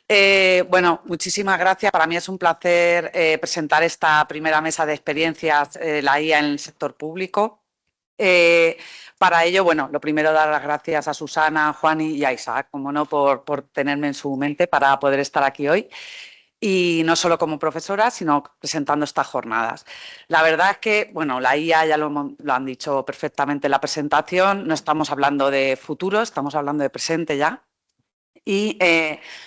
Bueno, muchísimas gracias. Para mí es un placer presentar esta primera mesa de experiencias, la IA en el sector público. Para ello, bueno, lo primero dar las gracias a Susana, a Juan y a Isaac, como no, por tenerme en su mente para poder estar aquí hoy. Y no solo como profesora, sino presentando estas jornadas. La verdad es que, bueno, la IA ya lo han dicho perfectamente en la presentación, no estamos hablando de futuro, estamos hablando de presente ya. Y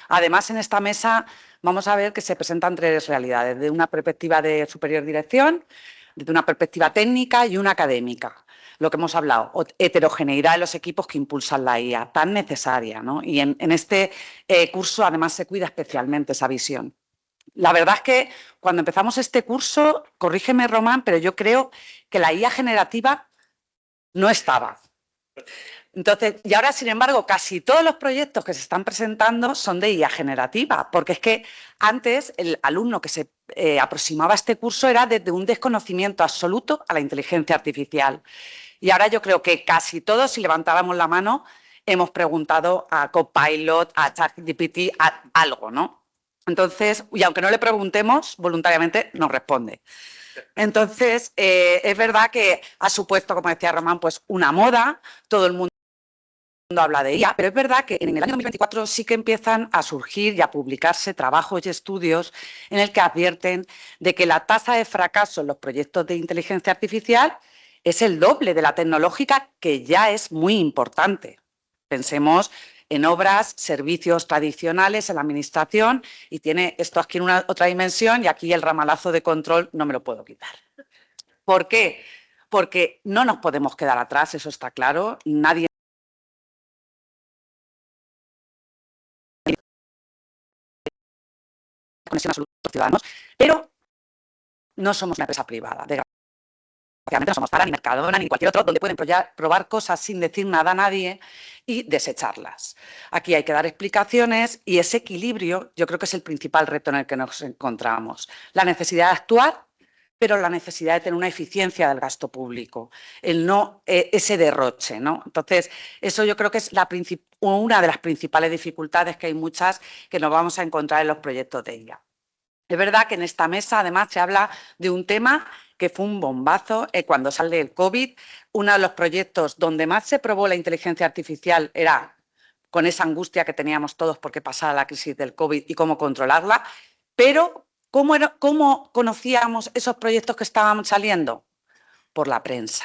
además en esta mesa vamos a ver que se presentan tres realidades, de una perspectiva de superior dirección, desde una perspectiva técnica y una académica. Lo que hemos hablado, heterogeneidad de los equipos que impulsan la IA, tan necesaria, ¿no? Y en este curso además se cuida especialmente esa visión. La verdad es que cuando empezamos este curso, corrígeme Román, pero yo creo que la IA generativa no estaba. Entonces, y ahora, sin embargo, casi todos los proyectos que se están presentando son de IA generativa, porque es que antes el alumno que se aproximaba a este curso era desde un desconocimiento absoluto a la inteligencia artificial. Y ahora yo creo que casi todos, si levantáramos la mano, hemos preguntado a Copilot, a ChatGPT, a algo, ¿no? Entonces, y aunque no le preguntemos, voluntariamente nos responde. Entonces, es verdad que ha supuesto, como decía Román, pues una moda, todo el mundo habla de ella, pero es verdad que en el año 2024 sí que empiezan a surgir y a publicarse trabajos y estudios en el que advierten de que la tasa de fracaso en los proyectos de inteligencia artificial es el doble de la tecnológica, que ya es muy importante. Pensemos en obras, servicios tradicionales en la administración, y tiene esto aquí en otra dimensión, y aquí el ramalazo de control no me lo puedo quitar. ¿Por qué? Porque no nos podemos quedar atrás, eso está claro. Nadie conexión absoluta a los ciudadanos, pero no somos una empresa privada. Desgraciadamente no somos Zara, ni Mercadona, ni cualquier otro, donde pueden probar cosas sin decir nada a nadie y desecharlas. Aquí hay que dar explicaciones, y ese equilibrio yo creo que es el principal reto en el que nos encontramos. La necesidad de actuar, pero la necesidad de tener una eficiencia del gasto público, el no ese derroche, ¿no? Entonces, eso yo creo que es una de las principales dificultades, que hay muchas que nos vamos a encontrar en los proyectos de IA. Es verdad que en esta mesa además se habla de un tema que fue un bombazo cuando sale el COVID. Uno de los proyectos donde más se probó la inteligencia artificial era con esa angustia que teníamos todos porque pasaba la crisis del COVID y cómo controlarla. Pero, ¿cómo conocíamos esos proyectos que estaban saliendo? Por la prensa.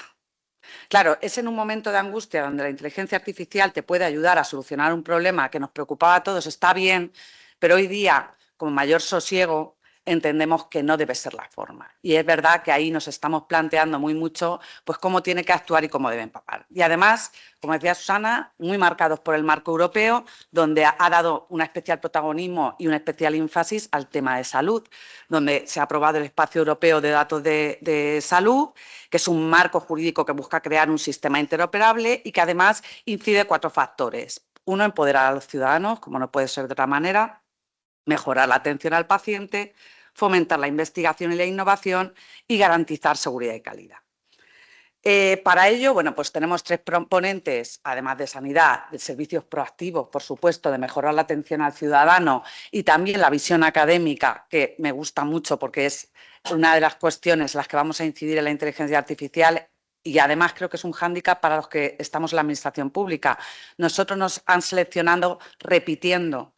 Claro, es en un momento de angustia donde la inteligencia artificial te puede ayudar a solucionar un problema que nos preocupaba a todos, está bien, pero hoy día, con mayor sosiego, entendemos que no debe ser la forma. Y es verdad que ahí nos estamos planteando muy mucho pues cómo tiene que actuar y cómo debe empapar. Y además, como decía Susana, muy marcados por el marco europeo, donde ha dado un especial protagonismo y un especial énfasis al tema de salud, donde se ha aprobado el Espacio Europeo de Datos de Salud, que es un marco jurídico que busca crear un sistema interoperable y que además incide cuatro factores. Uno, empoderar a los ciudadanos, como no puede ser de otra manera, mejorar la atención al paciente, fomentar la investigación y la innovación y garantizar seguridad y calidad. Para ello, bueno, pues tenemos tres componentes, además de sanidad, de servicios proactivos, por supuesto, de mejorar la atención al ciudadano, y también la visión académica, que me gusta mucho porque es una de las cuestiones en las que vamos a incidir en la inteligencia artificial. Y además creo que es un hándicap para los que estamos en la administración pública. Nosotros nos han seleccionado repitiendo,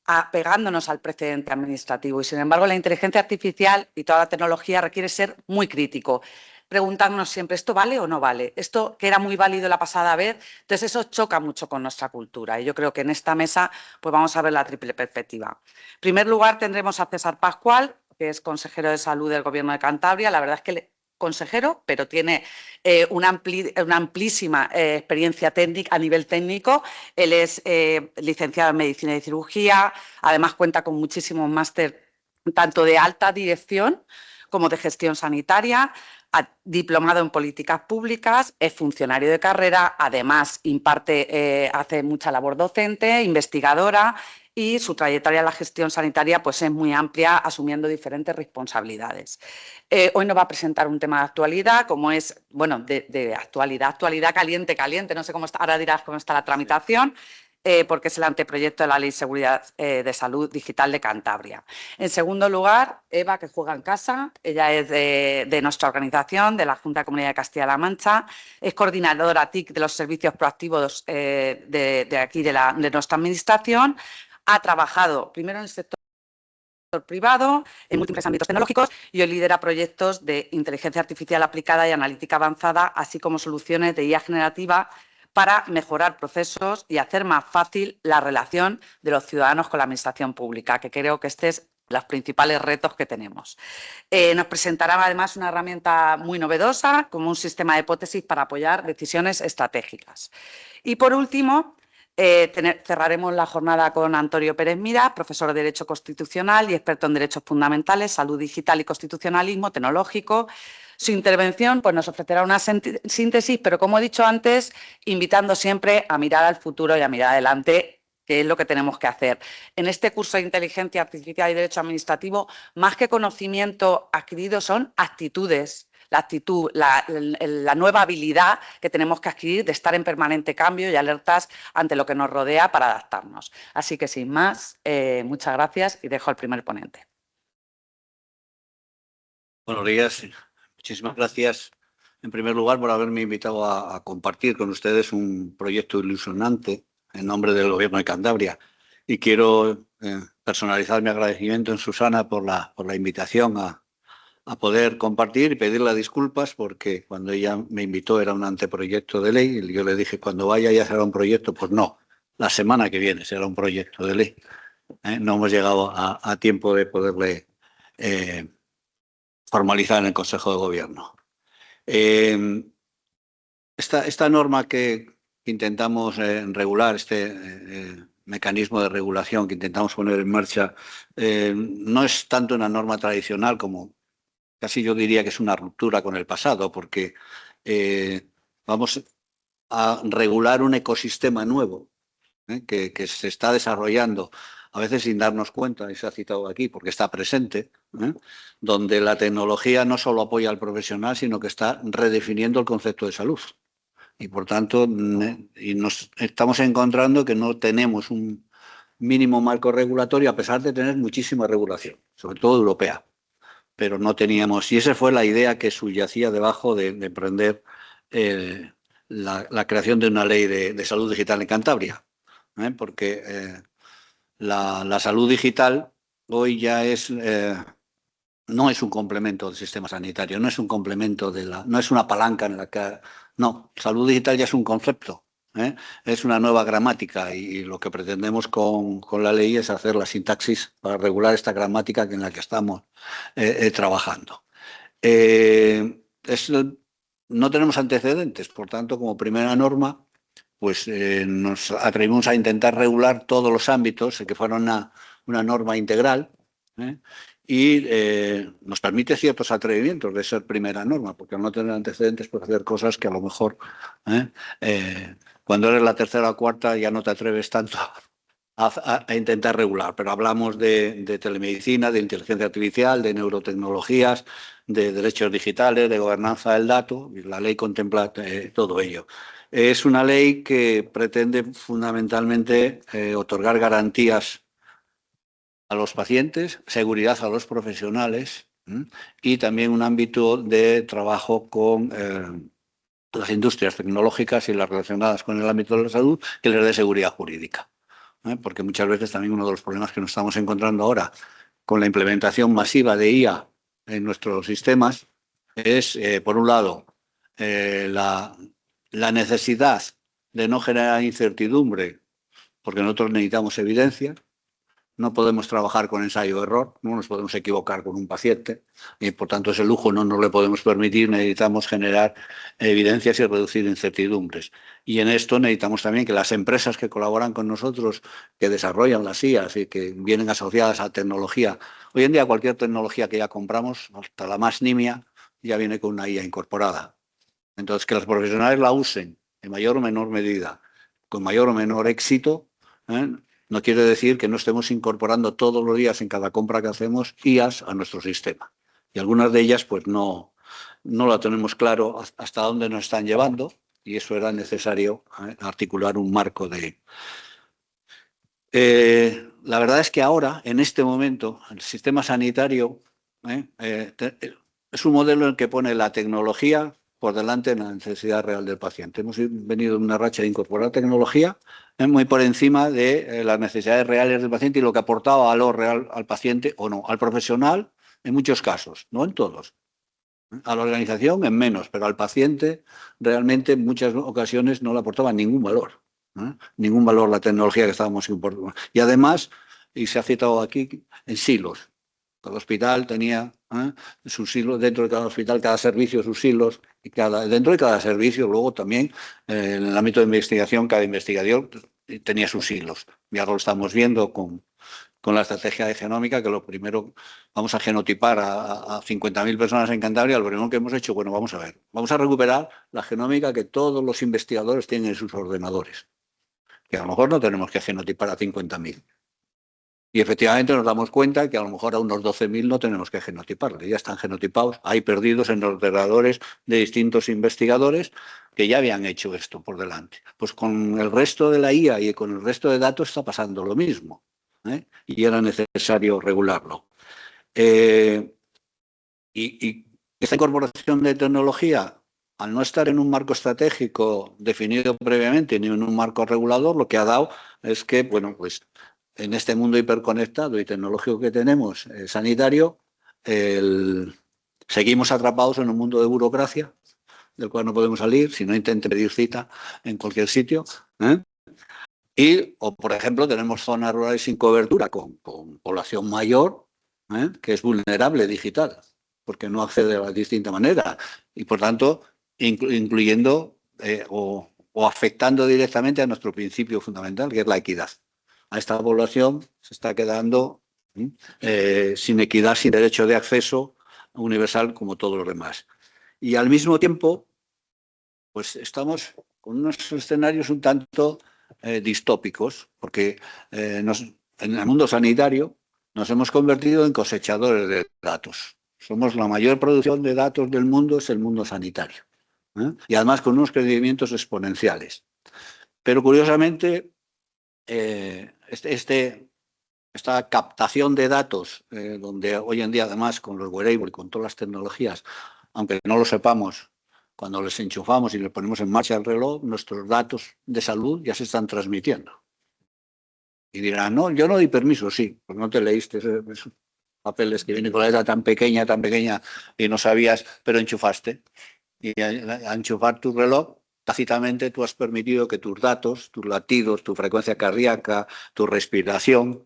apegándonos al precedente administrativo, y sin embargo la inteligencia artificial y toda la tecnología requiere ser muy crítico, preguntarnos siempre, ¿esto vale o no vale? Esto que era muy válido la pasada vez. Entonces eso choca mucho con nuestra cultura, y yo creo que en esta mesa pues vamos a ver la triple perspectiva. En primer lugar tendremos a César Pascual, que es consejero de Salud del Gobierno de Cantabria. La verdad es que consejero, pero tiene una amplísima experiencia técnica a nivel técnico. Él es licenciado en Medicina y Cirugía, además cuenta con muchísimos máster tanto de alta dirección como de gestión sanitaria, diplomado en políticas públicas, es funcionario de carrera, además hace mucha labor docente, investigadora, y su trayectoria en la gestión sanitaria pues es muy amplia, asumiendo diferentes responsabilidades. Hoy nos va a presentar un tema de actualidad, como es, bueno, de actualidad caliente, no sé cómo está, ahora dirás cómo está la tramitación. porque es el anteproyecto de la Ley de Seguridad de Salud Digital de Cantabria. En segundo lugar, Eva, que juega en casa, ella es de nuestra organización, de la Junta de Comunidad de Castilla-La Mancha, es coordinadora TIC de los servicios proactivos de aquí, de nuestra administración, ha trabajado primero en el sector privado, en múltiples ámbitos tecnológicos, y hoy lidera proyectos de inteligencia artificial aplicada y analítica avanzada, así como soluciones de IA generativa para mejorar procesos y hacer más fácil la relación de los ciudadanos con la administración pública, que creo que este es los principales retos que tenemos. Nos presentará además una herramienta muy novedosa, como un sistema de hipótesis para apoyar decisiones estratégicas. Y por último, cerraremos la jornada con Antonio Pérez Mira, profesor de Derecho Constitucional y experto en Derechos Fundamentales, Salud Digital y Constitucionalismo Tecnológico. Su intervención pues, nos ofrecerá una síntesis, pero como he dicho antes, invitando siempre a mirar al futuro y a mirar adelante, que es lo que tenemos que hacer. En este curso de Inteligencia Artificial y Derecho Administrativo, más que conocimiento adquirido, son actitudes. La actitud, la nueva habilidad que tenemos que adquirir de estar en permanente cambio y alertas ante lo que nos rodea para adaptarnos. Así que, sin más, muchas gracias y dejo al primer ponente. Buenos días. Muchísimas gracias, en primer lugar, por haberme invitado a compartir con ustedes un proyecto ilusionante en nombre del Gobierno de Cantabria. Y quiero personalizar mi agradecimiento en Susana por la invitación a poder compartir y pedirle disculpas, porque cuando ella me invitó era un anteproyecto de ley y yo le dije, cuando vaya ya será un proyecto. Pues no, la semana que viene será un proyecto de ley. No hemos llegado a tiempo de poderle formalizar en el Consejo de Gobierno. Esta norma que intentamos regular, este mecanismo de regulación que intentamos poner en marcha, no es tanto una norma tradicional como casi yo diría que es una ruptura con el pasado, porque vamos a regular un ecosistema nuevo que se está desarrollando, a veces sin darnos cuenta, y se ha citado aquí porque está presente, donde la tecnología no solo apoya al profesional, sino que está redefiniendo el concepto de salud. Y por tanto, nos estamos encontrando que no tenemos un mínimo marco regulatorio, a pesar de tener muchísima regulación, sobre todo europea. Pero no teníamos, y esa fue la idea que subyacía debajo de emprender la creación de una ley de salud digital en Cantabria. Porque la salud digital hoy ya no es un complemento del sistema sanitario, no es un complemento no es una palanca en la que... No, salud digital ya es un concepto, es una nueva gramática, y lo que pretendemos con la ley es hacer la sintaxis para regular esta gramática en la que estamos trabajando. No tenemos antecedentes, por tanto, como primera norma, pues nos atrevimos a intentar regular todos los ámbitos, que fuera una norma integral, y nos permite ciertos atrevimientos de ser primera norma, porque al no tener antecedentes puedes hacer cosas que a lo mejor cuando eres la tercera o cuarta ya no te atreves tanto a intentar regular. Pero hablamos de telemedicina, de inteligencia artificial, de neurotecnologías, de derechos digitales, de gobernanza del dato, y la ley contempla todo ello. Es una ley que pretende fundamentalmente otorgar garantías a los pacientes, seguridad a los profesionales y también un ámbito de trabajo con las industrias tecnológicas y las relacionadas con el ámbito de la salud que les dé seguridad jurídica. Porque muchas veces también uno de los problemas que nos estamos encontrando ahora con la implementación masiva de IA en nuestros sistemas es, por un lado, la necesidad de no generar incertidumbre, porque nosotros necesitamos evidencia. No podemos trabajar con ensayo-error, no nos podemos equivocar con un paciente y, por tanto, ese lujo no nos lo podemos permitir. Necesitamos generar evidencias y reducir incertidumbres. Y en esto necesitamos también que las empresas que colaboran con nosotros, que desarrollan las IAs y que vienen asociadas a tecnología, hoy en día cualquier tecnología que ya compramos, hasta la más nimia, ya viene con una IA incorporada. Entonces, que los profesionales la usen en mayor o menor medida, con mayor o menor éxito, no quiere decir que no estemos incorporando todos los días en cada compra que hacemos IAs a nuestro sistema. Y algunas de ellas pues no la tenemos claro hasta dónde nos están llevando, y eso era necesario articular un marco La verdad es que ahora, en este momento, el sistema sanitario es un modelo en el que pone la tecnología por delante de la necesidad real del paciente. Hemos venido de una racha de incorporar tecnología muy por encima de las necesidades reales del paciente y lo que aportaba valor real al paciente o no, al profesional en muchos casos, no en todos. A la organización en menos, pero al paciente realmente en muchas ocasiones no le aportaba ningún valor. Ningún valor la tecnología que estábamos importando. Y además, y se ha citado aquí, en silos. Cada hospital tenía sus silos, dentro de cada hospital, cada servicio sus silos, y dentro de cada servicio luego también en el ámbito de investigación, cada investigador tenía sus silos. Y ahora lo estamos viendo con la estrategia de genómica, que lo primero, vamos a genotipar a 50.000 personas en Cantabria, lo primero que hemos hecho, bueno, vamos a ver, vamos a recuperar la genómica que todos los investigadores tienen en sus ordenadores, que a lo mejor no tenemos que genotipar a 50.000. Y efectivamente nos damos cuenta que a lo mejor a unos 12.000 no tenemos que genotiparle, ya están genotipados, hay perdidos en los ordenadores de distintos investigadores que ya habían hecho esto por delante. Pues con el resto de la IA y con el resto de datos está pasando lo mismo. Y era necesario regularlo. Y esta incorporación de tecnología, al no estar en un marco estratégico definido previamente ni en un marco regulador, lo que ha dado es que, bueno, pues en este mundo hiperconectado y tecnológico que tenemos, sanitario, seguimos atrapados en un mundo de burocracia, del cual no podemos salir, si no intente pedir cita en cualquier sitio. O, por ejemplo, tenemos zonas rurales sin cobertura con población mayor, que es vulnerable digital, porque no accede de la distinta manera. Y, por tanto, incluyendo o afectando directamente a nuestro principio fundamental, que es la equidad. A esta población se está quedando sin equidad, sin derecho de acceso universal como todos los demás. Y, al mismo tiempo, pues estamos con unos escenarios un tanto distópicos, porque en el mundo sanitario nos hemos convertido en cosechadores de datos. Somos la mayor producción de datos del mundo, es el mundo sanitario. Y además con unos crecimientos exponenciales. Pero curiosamente, esta captación de datos, donde hoy en día además con los wearables y con todas las tecnologías, aunque no lo sepamos, cuando les enchufamos y les ponemos en marcha el reloj, nuestros datos de salud ya se están transmitiendo. Y dirán, no, yo no di permiso, sí, pues no te leíste esos papeles que vienen con la letra tan pequeña, y no sabías, pero enchufaste. Y al enchufar tu reloj, tácitamente tú has permitido que tus datos, tus latidos, tu frecuencia cardíaca, tu respiración,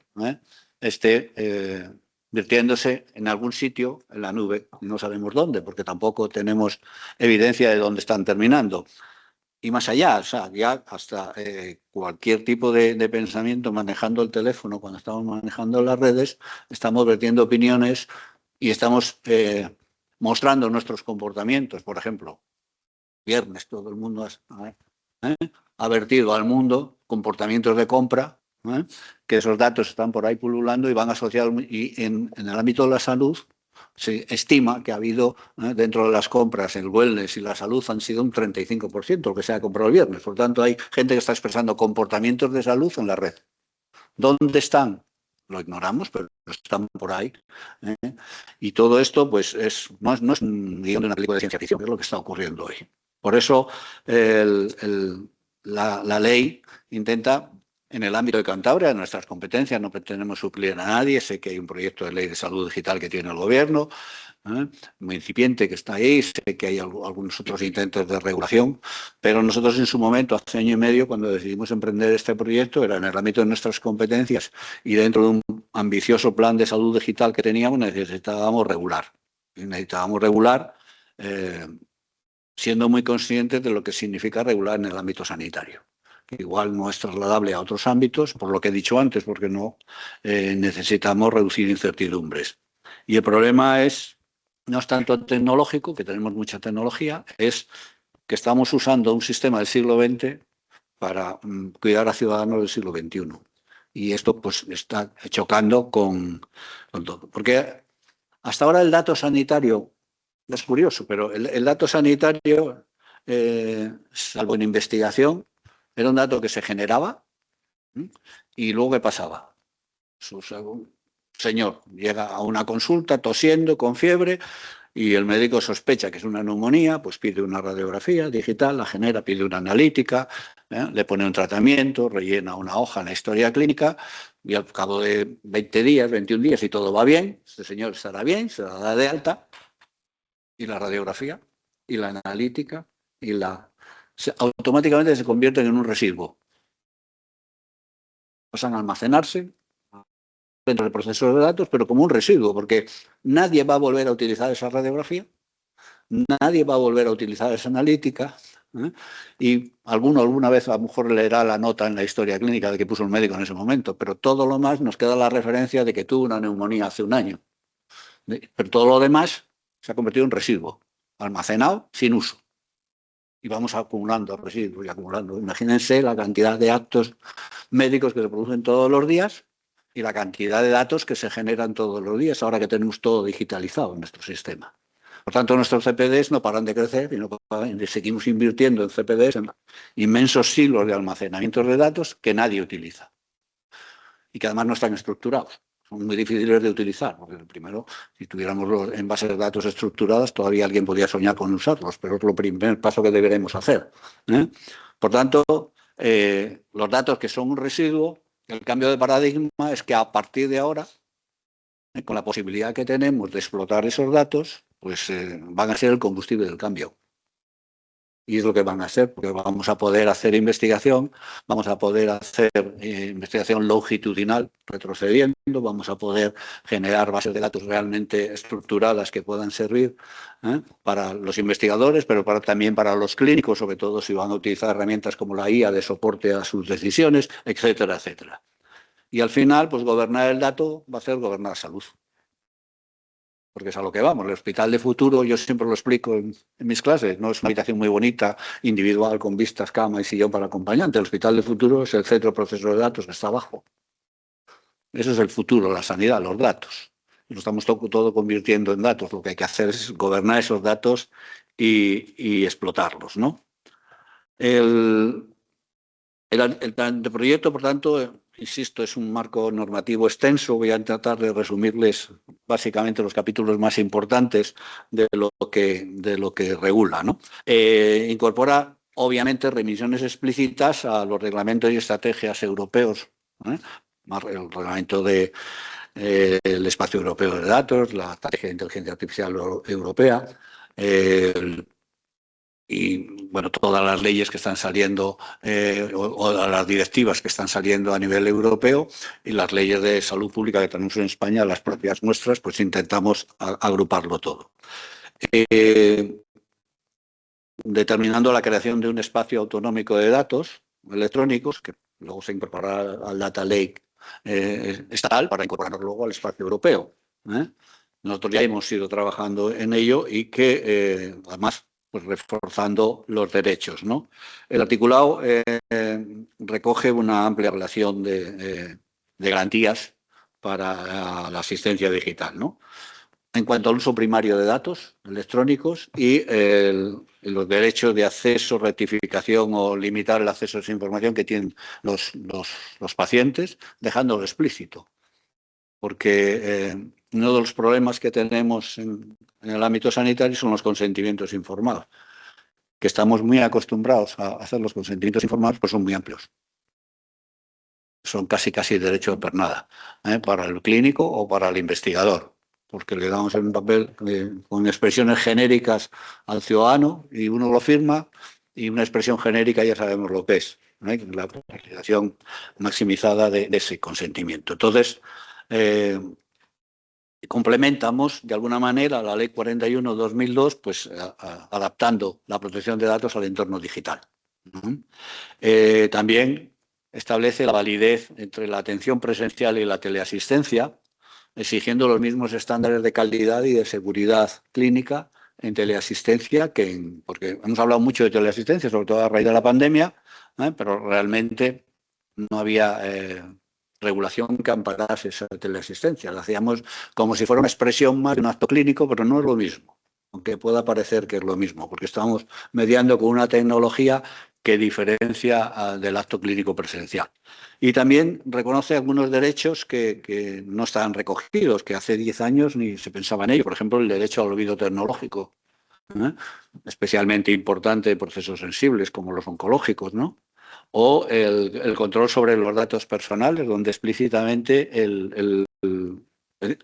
esté virtiéndose en algún sitio en la nube. No sabemos dónde, porque tampoco tenemos evidencia de dónde están terminando. Y más allá, o sea, ya hasta cualquier tipo de pensamiento manejando el teléfono, cuando estamos manejando las redes, estamos vertiendo opiniones y estamos mostrando nuestros comportamientos. Por ejemplo, viernes todo el mundo ha vertido al mundo comportamientos de compra, que esos datos están por ahí pululando y van asociados. Y en el ámbito de la salud se estima que ha habido dentro de las compras, el wellness y la salud han sido un 35% lo que se ha comprado el viernes. Por tanto, hay gente que está expresando comportamientos de salud en la red. ¿Dónde están? Lo ignoramos, pero están por ahí. Y todo esto pues no es un guión de una película de ciencia ficción, es lo que está ocurriendo hoy. Por eso la ley intenta, en el ámbito de Cantabria, en nuestras competencias, no pretendemos suplir a nadie. Sé que hay un proyecto de ley de salud digital que tiene el gobierno, muy incipiente, que está ahí. Sé que hay algunos otros intentos de regulación, pero nosotros en su momento, hace año y medio, cuando decidimos emprender este proyecto, era en el ámbito de nuestras competencias y dentro de un ambicioso plan de salud digital que teníamos, necesitábamos regular. Y necesitábamos regular siendo muy conscientes de lo que significa regular en el ámbito sanitario. Igual no es trasladable a otros ámbitos, por lo que he dicho antes, porque no necesitamos reducir incertidumbres. Y el problema no es tanto tecnológico, que tenemos mucha tecnología, es que estamos usando un sistema del siglo XX para cuidar a ciudadanos del siglo XXI. Y esto pues está chocando con todo. Porque hasta ahora el dato sanitario, es curioso, pero el dato sanitario, salvo en investigación, era un dato que se generaba Y luego, ¿qué pasaba? Un señor llega a una consulta tosiendo, con fiebre, y el médico sospecha que es una neumonía, pues pide una radiografía digital, la genera, pide una analítica, le pone un tratamiento, rellena una hoja en la historia clínica y al cabo de 20 días, 21 días, si todo va bien, este señor estará bien, se la da de alta y la radiografía y la analítica automáticamente se convierten en un residuo. Pasan a almacenarse dentro del proceso de datos, pero como un residuo, porque nadie va a volver a utilizar esa radiografía, nadie va a volver a utilizar esa analítica, y alguna vez a lo mejor leerá la nota en la historia clínica de que puso el médico en ese momento, pero todo lo más nos queda la referencia de que tuvo una neumonía hace un año. Pero todo lo demás se ha convertido en residuo, almacenado sin uso. Y vamos acumulando residuos y acumulando. Imagínense la cantidad de actos médicos que se producen todos los días y la cantidad de datos que se generan todos los días, ahora que tenemos todo digitalizado en nuestro sistema. Por tanto, nuestros CPDs no paran de crecer y seguimos invirtiendo en CPDs, en inmensos silos de almacenamiento de datos que nadie utiliza y que además no están estructurados. Son muy difíciles de utilizar, porque primero, si tuviéramos en bases de datos estructuradas, todavía alguien podría soñar con usarlos, pero es lo primer paso que deberemos hacer. Por tanto, los datos que son un residuo, el cambio de paradigma es que a partir de ahora, con la posibilidad que tenemos de explotar esos datos, pues van a ser el combustible del cambio. Y es lo que van a ser, porque vamos a poder hacer investigación, vamos a poder hacer investigación longitudinal, retrocediendo, vamos a poder generar bases de datos realmente estructuradas que puedan servir para los investigadores, pero también para los clínicos, sobre todo si van a utilizar herramientas como la IA de soporte a sus decisiones, etcétera, etcétera. Y al final, pues gobernar el dato va a ser gobernar salud. Porque es a lo que vamos. El hospital de futuro, yo siempre lo explico en mis clases, no es una habitación muy bonita, individual, con vistas, cama y sillón para acompañante. El hospital de futuro es el centro de procesos de datos que está abajo. Eso es el futuro, la sanidad, los datos. Lo estamos todo convirtiendo en datos. Lo que hay que hacer es gobernar esos datos y explotarlos, ¿no? El proyecto, por tanto, insisto, es un marco normativo extenso. Voy a tratar de resumirles básicamente los capítulos más importantes de lo que regula, ¿no? Incorpora, obviamente, remisiones explícitas a los reglamentos y estrategias europeos, el reglamento del espacio europeo de datos, la estrategia de inteligencia artificial europea, y bueno, todas las leyes que están saliendo o las directivas que están saliendo a nivel europeo y las leyes de salud pública que tenemos en España, las propias nuestras, pues intentamos agruparlo todo. Determinando la creación de un espacio autonómico de datos electrónicos, que luego se incorporará al Data Lake estatal para incorporarlo luego al espacio europeo. Nosotros ya hemos ido trabajando en ello y que además pues reforzando los derechos, ¿no? El articulado recoge una amplia relación de garantías para la asistencia digital, ¿no? En cuanto al uso primario de datos electrónicos y los derechos de acceso, rectificación o limitar el acceso a esa información que tienen los pacientes, dejándolo explícito. Porque uno de los problemas que tenemos en el ámbito sanitario son los consentimientos informados, que estamos muy acostumbrados a hacer los consentimientos informados, pues son muy amplios. Son casi derecho de pernada, para el clínico o para el investigador, porque le damos un papel con expresiones genéricas al ciudadano y uno lo firma y una expresión genérica ya sabemos lo que es, la utilización maximizada de ese consentimiento. Entonces, complementamos de alguna manera la Ley 41/2002, pues adaptando la protección de datos al entorno digital. También establece la validez entre la atención presencial y la teleasistencia, exigiendo los mismos estándares de calidad y de seguridad clínica en teleasistencia porque hemos hablado mucho de teleasistencia, sobre todo a raíz de la pandemia, pero realmente no había regulación que amparase esa teleasistencia. La hacíamos como si fuera una expresión más de un acto clínico, pero no es lo mismo, aunque pueda parecer que es lo mismo, porque estamos mediando con una tecnología que diferencia del acto clínico presencial. Y también reconoce algunos derechos que no están recogidos, que hace 10 años ni se pensaba en ello. Por ejemplo, el derecho al olvido tecnológico, especialmente importante en procesos sensibles como los oncológicos, ¿no? O el control sobre los datos personales, donde explícitamente el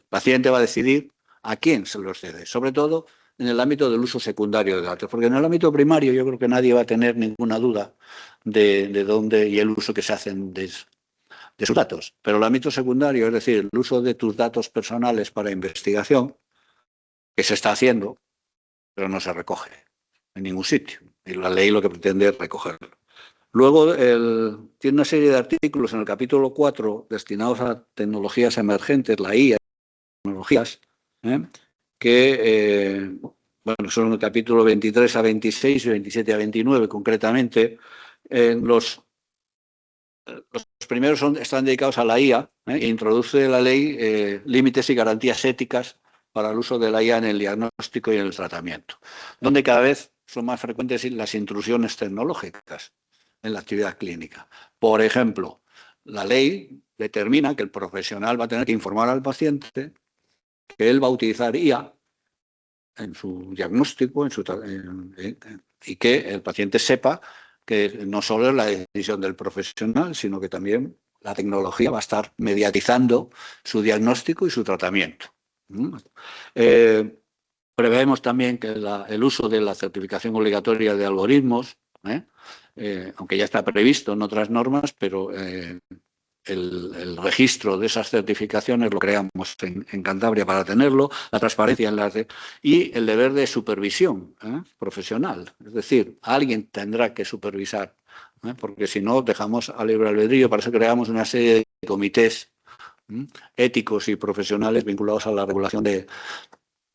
paciente va a decidir a quién se los cede, sobre todo en el ámbito del uso secundario de datos, porque en el ámbito primario yo creo que nadie va a tener ninguna duda de dónde y el uso que se hacen de sus datos. Pero el ámbito secundario, es decir, el uso de tus datos personales para investigación, que se está haciendo, pero no se recoge en ningún sitio. Y la ley lo que pretende es recogerlo. Luego, tiene una serie de artículos en el capítulo 4 destinados a tecnologías emergentes, la IA, tecnologías, que bueno, son el capítulo 23 a 26 y 27 a 29 concretamente. Los primeros están dedicados a la IA, e introduce la ley límites y garantías éticas para el uso de la IA en el diagnóstico y en el tratamiento, donde cada vez son más frecuentes las intrusiones tecnológicas en la actividad clínica. Por ejemplo, la ley determina que el profesional va a tener que informar al paciente que él va a utilizar IA en su diagnóstico y que el paciente sepa que no solo es la decisión del profesional, sino que también la tecnología va a estar mediatizando su diagnóstico y su tratamiento. Preveemos también que el uso de la certificación obligatoria de algoritmos, aunque ya está previsto en otras normas, pero el registro de esas certificaciones lo creamos en Cantabria para tenerlo, la transparencia en y el deber de supervisión profesional. Es decir, alguien tendrá que supervisar, porque si no dejamos a libre albedrío. Para eso creamos una serie de comités éticos y profesionales vinculados a la regulación de...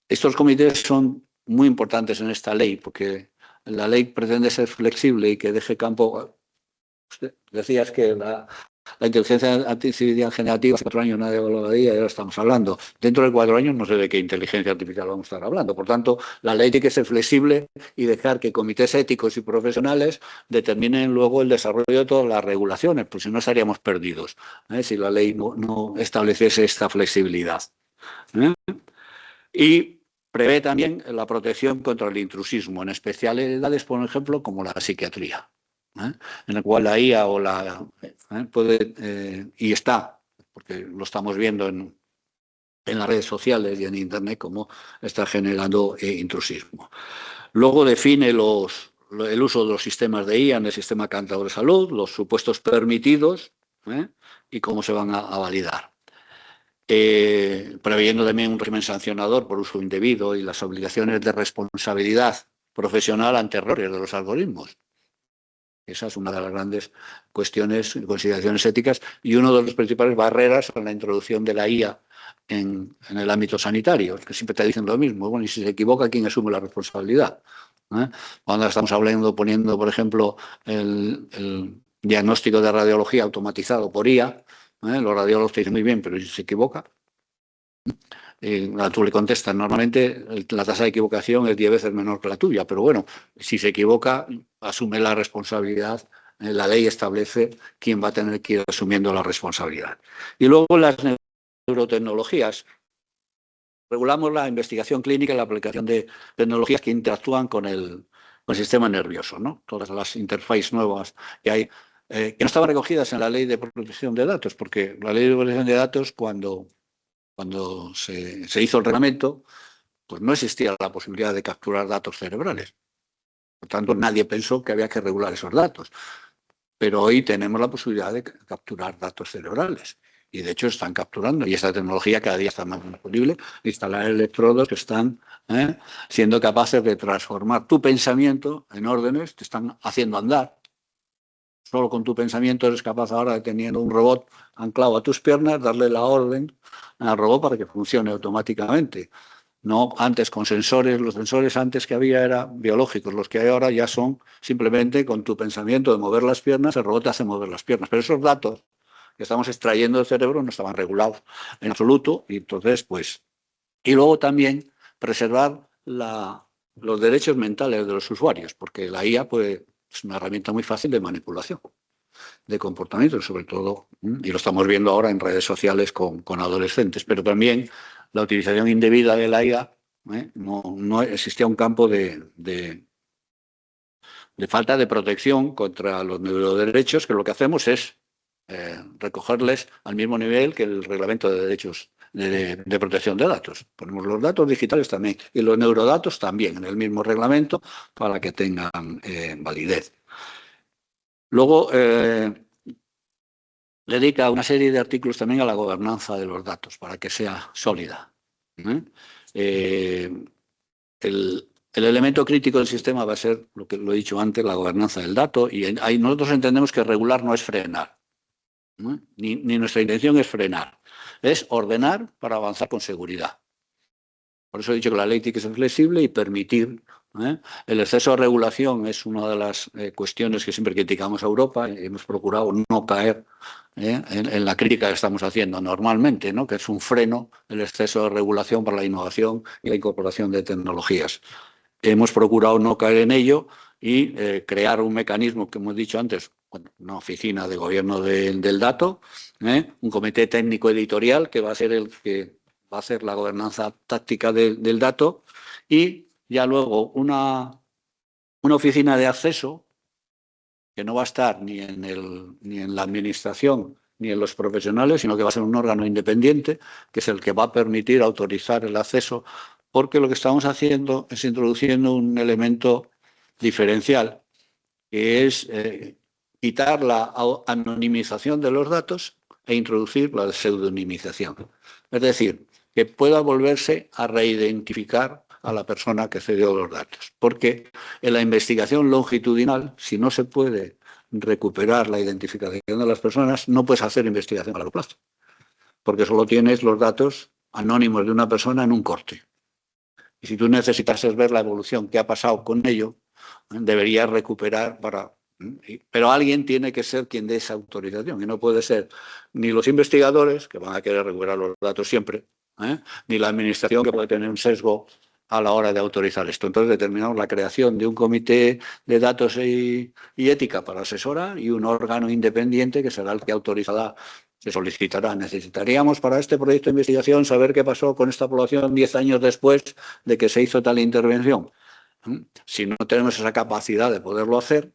Estos comités son muy importantes en esta ley, porque la ley pretende ser flexible y que deje campo... Usted decías que la inteligencia artificial generativa hace 4 años nadie hablaba de ella y ahora estamos hablando. Dentro de 4 años no sé de qué inteligencia artificial vamos a estar hablando. Por tanto, la ley tiene que ser flexible y dejar que comités éticos y profesionales determinen luego el desarrollo de todas las regulaciones, pues si no estaríamos perdidos, si la ley no estableciese esta flexibilidad. Y prevé también la protección contra el intrusismo, en especialidades, por ejemplo, como la psiquiatría, en la cual la IA o puede, y está, porque lo estamos viendo en las redes sociales y en Internet, cómo está generando intrusismo. Luego define el uso de los sistemas de IA en el sistema cántabro de salud, los supuestos permitidos y cómo se van a validar. Previendo también un régimen sancionador por uso indebido y las obligaciones de responsabilidad profesional ante errores de los algoritmos. Esa es una de las grandes cuestiones y consideraciones éticas y una de las principales barreras a la introducción de la IA en el ámbito sanitario, que siempre te dicen lo mismo. Bueno, y si se equivoca, ¿quién asume la responsabilidad? Cuando estamos poniendo, por ejemplo, el diagnóstico de radiología automatizado por IA, los radiólogos te dicen muy bien, pero si se equivoca, tú le contestas, normalmente la tasa de equivocación es 10 veces menor que la tuya, pero bueno, si se equivoca, asume la responsabilidad. La ley establece quién va a tener que ir asumiendo la responsabilidad. Y luego las neurotecnologías. Regulamos la investigación clínica y la aplicación de tecnologías que interactúan con el sistema nervioso, ¿no? Todas las interfaces nuevas que hay, que no estaban recogidas en la ley de protección de datos, porque la ley de protección de datos, cuando se hizo el reglamento, pues no existía la posibilidad de capturar datos cerebrales. Por tanto, nadie pensó que había que regular esos datos. Pero hoy tenemos la posibilidad de capturar datos cerebrales. Y de hecho están capturando. Y esta tecnología cada día está más disponible. Instalar electrodos que están siendo capaces de transformar tu pensamiento en órdenes, te están haciendo andar. Solo con tu pensamiento eres capaz ahora de, teniendo un robot anclado a tus piernas, darle la orden al robot para que funcione automáticamente. No antes con sensores. Los sensores antes que había eran biológicos. Los que hay ahora ya son simplemente con tu pensamiento de mover las piernas, el robot te hace mover las piernas. Pero esos datos que estamos extrayendo del cerebro no estaban regulados en absoluto. Y entonces, pues... Y luego también preservar los derechos mentales de los usuarios, porque la IA puede es una herramienta muy fácil de manipulación de comportamiento, sobre todo, y lo estamos viendo ahora en redes sociales con adolescentes, pero también la utilización indebida de la IA, no existía un campo de falta de protección contra los neuroderechos, que lo que hacemos es recogerles al mismo nivel que el reglamento de derechos de protección de datos. Ponemos los datos digitales también y los neurodatos también en el mismo reglamento para que tengan validez. Luego, dedica una serie de artículos también a la gobernanza de los datos para que sea sólida. El elemento crítico del sistema va a ser, lo que lo he dicho antes, la gobernanza del dato, y ahí nosotros entendemos que regular no es frenar, ni nuestra intención es frenar, es ordenar para avanzar con seguridad. Por eso he dicho que la ley tiene que ser flexible y permitir. El exceso de regulación es una de las cuestiones que siempre criticamos a Europa. Hemos procurado no caer en la crítica que estamos haciendo normalmente, ¿no? Que es un freno el exceso de regulación para la innovación y la incorporación de tecnologías. Hemos procurado no caer en ello y crear un mecanismo que hemos dicho antes, bueno, una oficina de gobierno del dato, un comité técnico editorial que va a ser el que va a hacer la gobernanza táctica del dato, y ya luego una oficina de acceso que no va a estar ni en la administración ni en los profesionales, sino que va a ser un órgano independiente, que es el que va a permitir autorizar el acceso, porque lo que estamos haciendo es introduciendo un elemento diferencial, que es quitar la anonimización de los datos e introducir la pseudonimización. Es decir, que pueda volverse a reidentificar a la persona que cedió los datos. Porque en la investigación longitudinal, si no se puede recuperar la identificación de las personas, no puedes hacer investigación a largo plazo. Porque solo tienes los datos anónimos de una persona en un corte. Y si tú necesitases ver la evolución que ha pasado con ello, deberías recuperar para... Pero alguien tiene que ser quien dé esa autorización, y no puede ser ni los investigadores, que van a querer recuperar los datos siempre, ni la administración, que puede tener un sesgo a la hora de autorizar esto. Entonces determinamos la creación de un comité de datos y ética para asesorar, y un órgano independiente que será el que autorizará, se solicitará. Necesitaríamos para este proyecto de investigación saber qué pasó con esta población 10 años después de que se hizo tal intervención. Si no tenemos esa capacidad de poderlo hacer,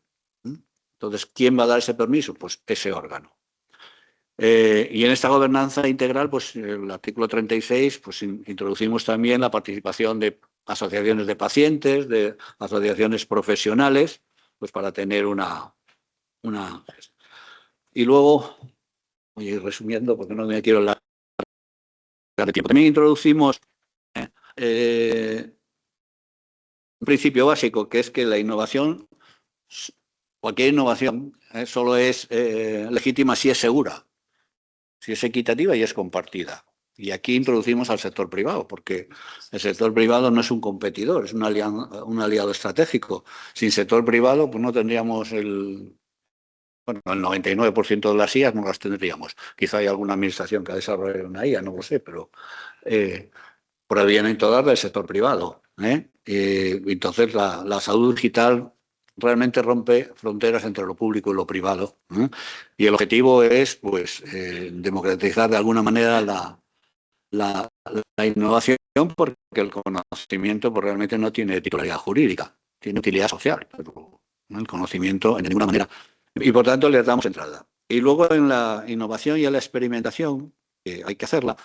entonces, ¿quién va a dar ese permiso? Pues ese órgano. Y en esta gobernanza integral, pues el artículo 36, pues introducimos también la participación de asociaciones de pacientes, de asociaciones profesionales, pues para tener una... Y luego, voy a ir resumiendo porque no me quiero hablar de tiempo. También introducimos un principio básico, que es que la innovación, cualquier innovación, solo es legítima si es segura, si es equitativa y es compartida. Y aquí introducimos al sector privado, porque el sector privado no es un competidor, es un aliado estratégico. Sin sector privado, pues no tendríamos el 99% de las IAs no las tendríamos. Quizá hay alguna administración que ha desarrollado una IA, no lo sé, pero provienen todas del sector privado. Entonces, la salud digital realmente rompe fronteras entre lo público y lo privado. Y el objetivo es, pues, democratizar de alguna manera la innovación, porque el conocimiento pues, realmente no tiene titularidad jurídica, tiene utilidad social, pero el conocimiento en ninguna manera. Y por tanto le damos entrada. Y luego en la innovación y en la experimentación, que hay que hacerla,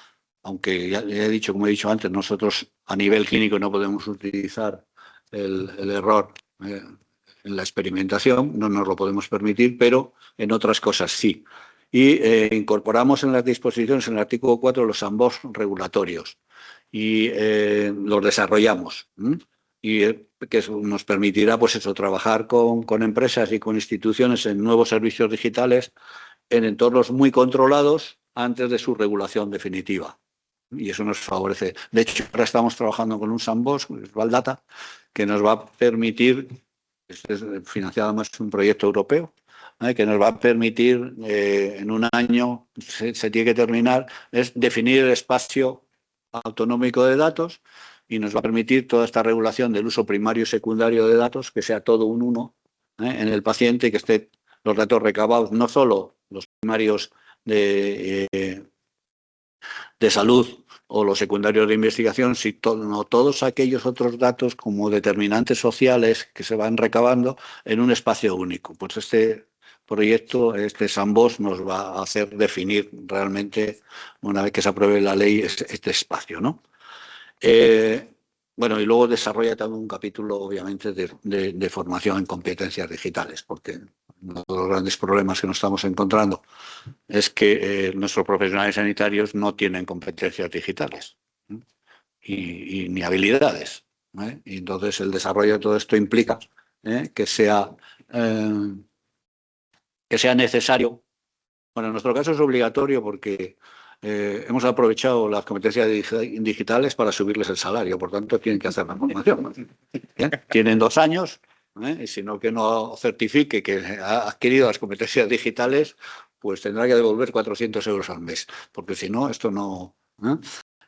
aunque ya he dicho, como he dicho antes, nosotros a nivel clínico no podemos utilizar el error en la experimentación, no nos lo podemos permitir, pero en otras cosas sí. Y incorporamos en las disposiciones, en el artículo 4, los sandbox regulatorios y los desarrollamos. Y que nos permitirá, pues eso, trabajar con empresas y con instituciones en nuevos servicios digitales en entornos muy controlados antes de su regulación definitiva. Y eso nos favorece. De hecho, ahora estamos trabajando con un sandbox, Valdata, que nos va a permitir, es financiado más un proyecto europeo, que nos va a permitir, en un año, se tiene que terminar, es definir el espacio autonómico de datos, y nos va a permitir toda esta regulación del uso primario y secundario de datos, que sea todo un uno, en el paciente y que estén los datos recabados, no solo los primarios de salud o los secundarios de investigación, sino todos aquellos otros datos como determinantes sociales que se van recabando en un espacio único. Pues este proyecto, este Sandbox, nos va a hacer definir realmente, una vez que se apruebe la ley, este espacio, ¿no? Bueno, y luego desarrolla también un capítulo, obviamente, de formación en competencias digitales, porque uno de los grandes problemas que nos estamos encontrando es que nuestros profesionales sanitarios no tienen competencias digitales, ¿eh? Ni habilidades, ¿eh? Y entonces el desarrollo de todo esto implica que sea necesario. Bueno, en nuestro caso es obligatorio porque hemos aprovechado las competencias digitales para subirles el salario, por tanto tienen que hacer la formación. Tienen 2 años, y si no que no certifique que ha adquirido las competencias digitales, pues tendrá que devolver 400 euros al mes, porque si no, esto no...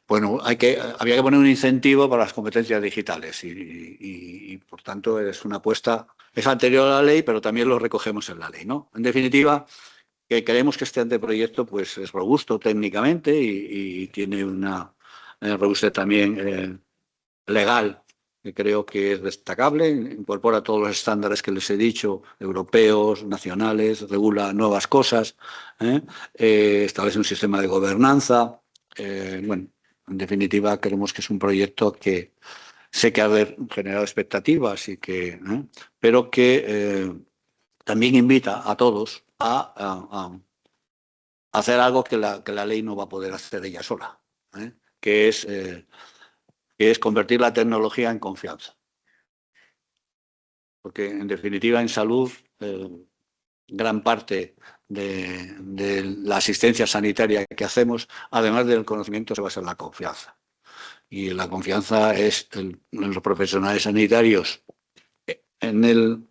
Bueno, había que poner un incentivo para las competencias digitales y por tanto es una apuesta, es anterior a la ley, pero también lo recogemos en la ley, ¿no? En definitiva, que creemos que este anteproyecto pues, es robusto técnicamente y tiene una robustez también legal, que creo que es destacable, incorpora todos los estándares que les he dicho, europeos, nacionales, regula nuevas cosas, establece un sistema de gobernanza. Bueno, en definitiva, creemos que es un proyecto que sé que ha generado expectativas, pero que también invita a todos a hacer algo que la ley no va a poder hacer ella sola, que es convertir la tecnología en confianza. Porque, en definitiva, en salud, gran parte de la asistencia sanitaria que hacemos, además del conocimiento, se basa en la confianza. Y la confianza es en los profesionales sanitarios, en el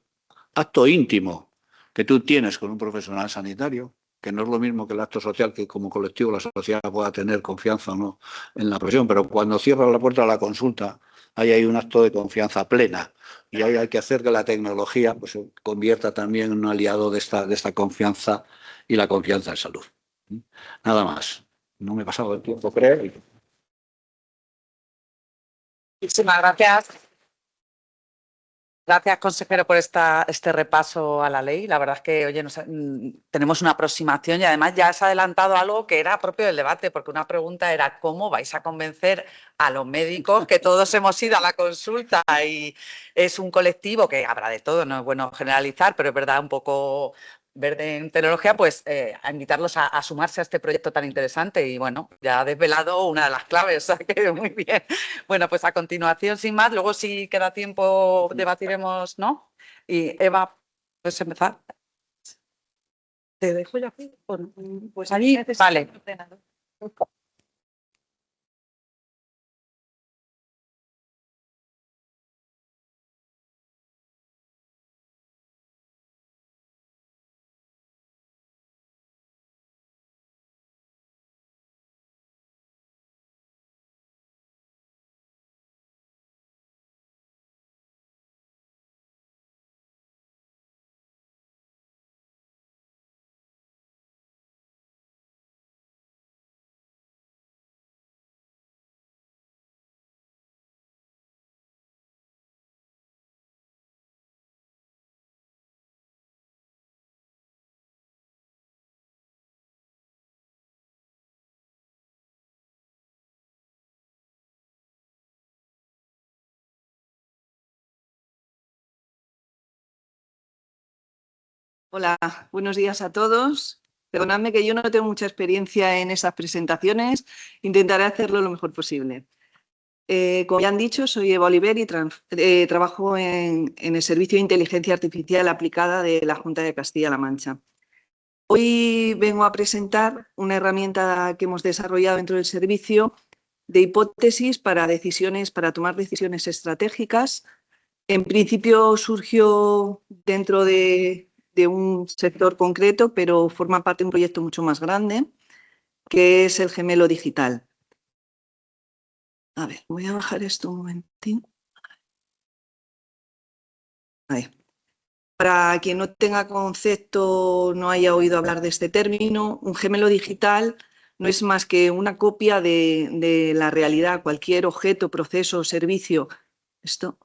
acto íntimo que tú tienes con un profesional sanitario, que no es lo mismo que el acto social, que como colectivo la sociedad pueda tener confianza o no en la profesión, pero cuando cierras la puerta a la consulta, ahí hay un acto de confianza plena y ahí hay que hacer que la tecnología pues, se convierta también en un aliado de esta confianza y la confianza en salud. Nada más. No me he pasado el tiempo, creo. Muchísimas gracias. Gracias, consejero, por este repaso a la ley. La verdad es que, oye, tenemos una aproximación y además ya has adelantado algo que era propio del debate, porque una pregunta era cómo vais a convencer a los médicos, que todos hemos ido a la consulta y es un colectivo que habrá de todo, no es bueno generalizar, pero es verdad, un poco verde en tecnología, pues a invitarlos a sumarse a este proyecto tan interesante y bueno, ya ha desvelado una de las claves, o sea que muy bien. Bueno, pues a continuación, sin más, luego si queda tiempo debatiremos, ¿no? Y Eva, ¿puedes empezar? ¿Te dejo yo aquí? Pues allí, vale. Hola, buenos días a todos. Perdonadme que yo no tengo mucha experiencia en esas presentaciones, intentaré hacerlo lo mejor posible. Como ya han dicho, soy Eva Oliver y trabajo en el Servicio de Inteligencia Artificial Aplicada de la Junta de Castilla-La Mancha. Hoy vengo a presentar una herramienta que hemos desarrollado dentro del servicio de hipótesis para tomar decisiones estratégicas. En principio surgió dentro de un sector concreto, pero forma parte de un proyecto mucho más grande, que es el gemelo digital. A ver, voy a bajar esto un momentín. Ahí. Para quien no tenga concepto, no haya oído hablar de este término, un gemelo digital no es más que una copia de la realidad, cualquier objeto, proceso o servicio. Esto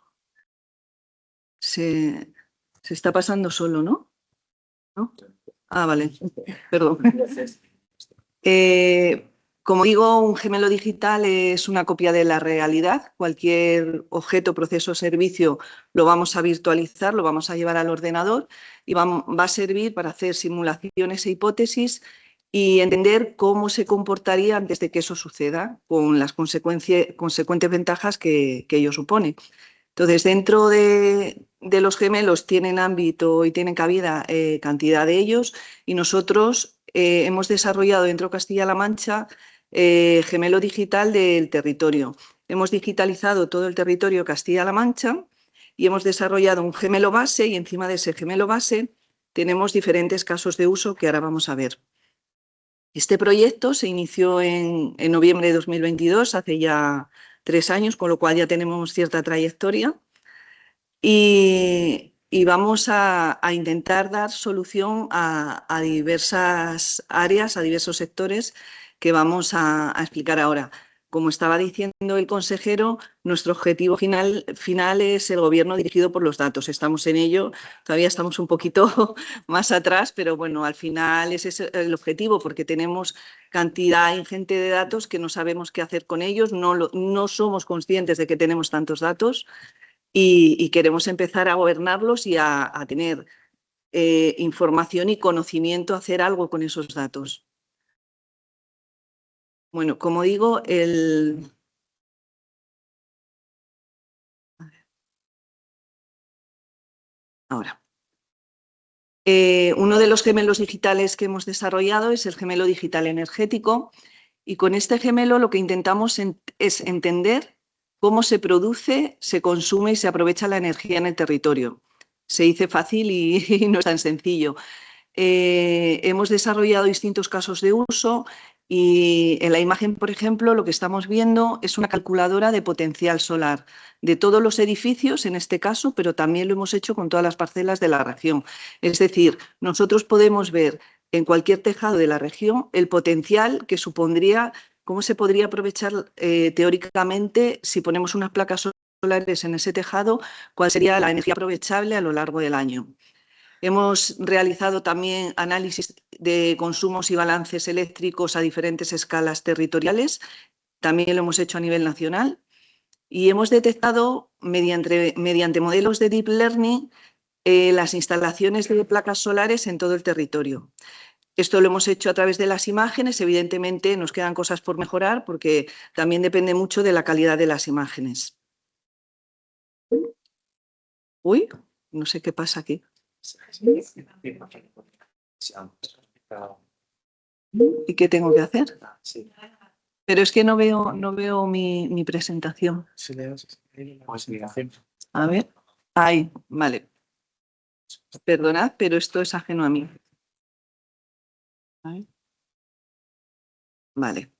se está pasando solo, ¿no? ¿No? Ah, vale, perdón. Como digo, un gemelo digital es una copia de la realidad. Cualquier objeto, proceso o servicio lo vamos a virtualizar, lo vamos a llevar al ordenador y va a servir para hacer simulaciones e hipótesis y entender cómo se comportaría antes de que eso suceda, con las consecuentes ventajas que ello supone. Entonces, dentro de los gemelos tienen ámbito y tienen cabida cantidad de ellos, y nosotros hemos desarrollado dentro de Castilla-La Mancha gemelo digital del territorio. Hemos digitalizado todo el territorio de Castilla-La Mancha y hemos desarrollado un gemelo base, y encima de ese gemelo base tenemos diferentes casos de uso que ahora vamos a ver. Este proyecto se inició en noviembre de 2022, hace ya 3 años, con lo cual ya tenemos cierta trayectoria, y vamos a intentar dar solución a diversas áreas, a diversos sectores que vamos a explicar ahora. Como estaba diciendo el consejero, nuestro objetivo final es el gobierno dirigido por los datos. Estamos en ello, todavía estamos un poquito más atrás, pero bueno, al final ese es el objetivo, porque tenemos cantidad ingente de datos que no sabemos qué hacer con ellos, no somos conscientes de que tenemos tantos datos y queremos empezar a gobernarlos y a tener información y conocimiento, hacer algo con esos datos. Bueno, como digo, ahora. Uno de los gemelos digitales que hemos desarrollado es el gemelo digital energético, y con este gemelo lo que intentamos es entender cómo se produce, se consume y se aprovecha la energía en el territorio. Se dice fácil y no es tan sencillo. Hemos desarrollado distintos casos de uso, y en la imagen, por ejemplo, lo que estamos viendo es una calculadora de potencial solar de todos los edificios, en este caso, pero también lo hemos hecho con todas las parcelas de la región. Es decir, nosotros podemos ver en cualquier tejado de la región el potencial que supondría, cómo se podría aprovechar teóricamente si ponemos unas placas solares en ese tejado, cuál sería la energía aprovechable a lo largo del año. Hemos realizado también análisis de consumos y balances eléctricos a diferentes escalas territoriales, también lo hemos hecho a nivel nacional, y hemos detectado mediante modelos de Deep Learning las instalaciones de placas solares en todo el territorio. Esto lo hemos hecho a través de las imágenes. Evidentemente nos quedan cosas por mejorar porque también depende mucho de la calidad de las imágenes. Uy, no sé qué pasa aquí. ¿Y qué tengo que hacer? Pero es que no veo mi presentación. A ver. Ahí, vale. Perdonad, pero esto es ajeno a mí. Vale.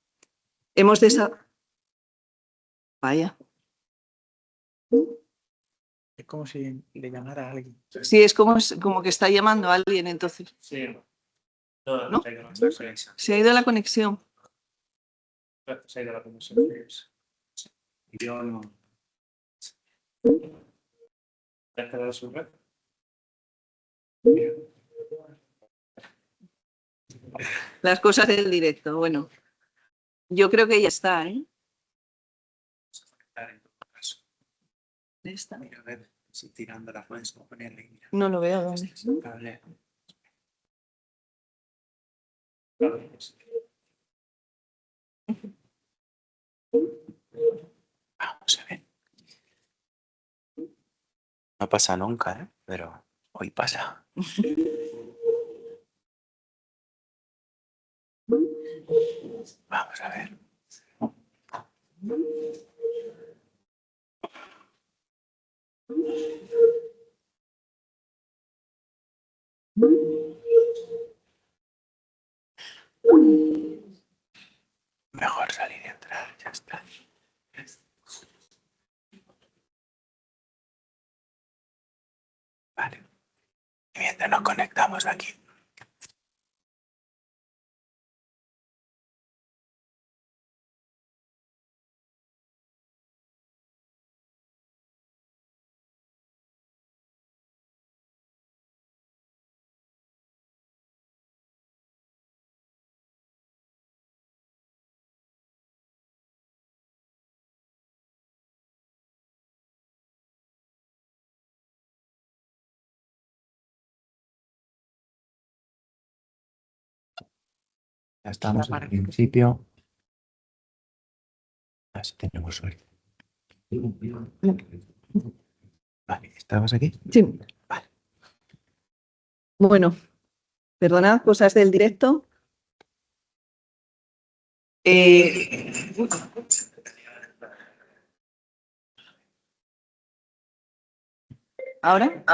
Hemos desarrollado... Vaya. Es como si le llamara a alguien. Sí, es como que está llamando a alguien, entonces. Sí. ¿No? Se ha ido la conexión. Se ha ido la conexión. Yo no. ¿Te has quedado su red? Las cosas del directo, bueno. Yo creo que ya está, ¿eh? ¿Está? Mira, a ver si tirando la puedes ponerle. No lo veo, ¿dónde? Cable. Vamos a ver. No pasa nunca, ¿eh? Pero hoy pasa. Vamos a ver. Mejor salir y entrar, ya está. Vale. Ahora nos conectamos aquí. Ya estamos al principio. Así tenemos suerte. Vale, ¿estabas aquí? Sí. Vale. Bueno, perdonad, cosas del directo. ¿Ahora?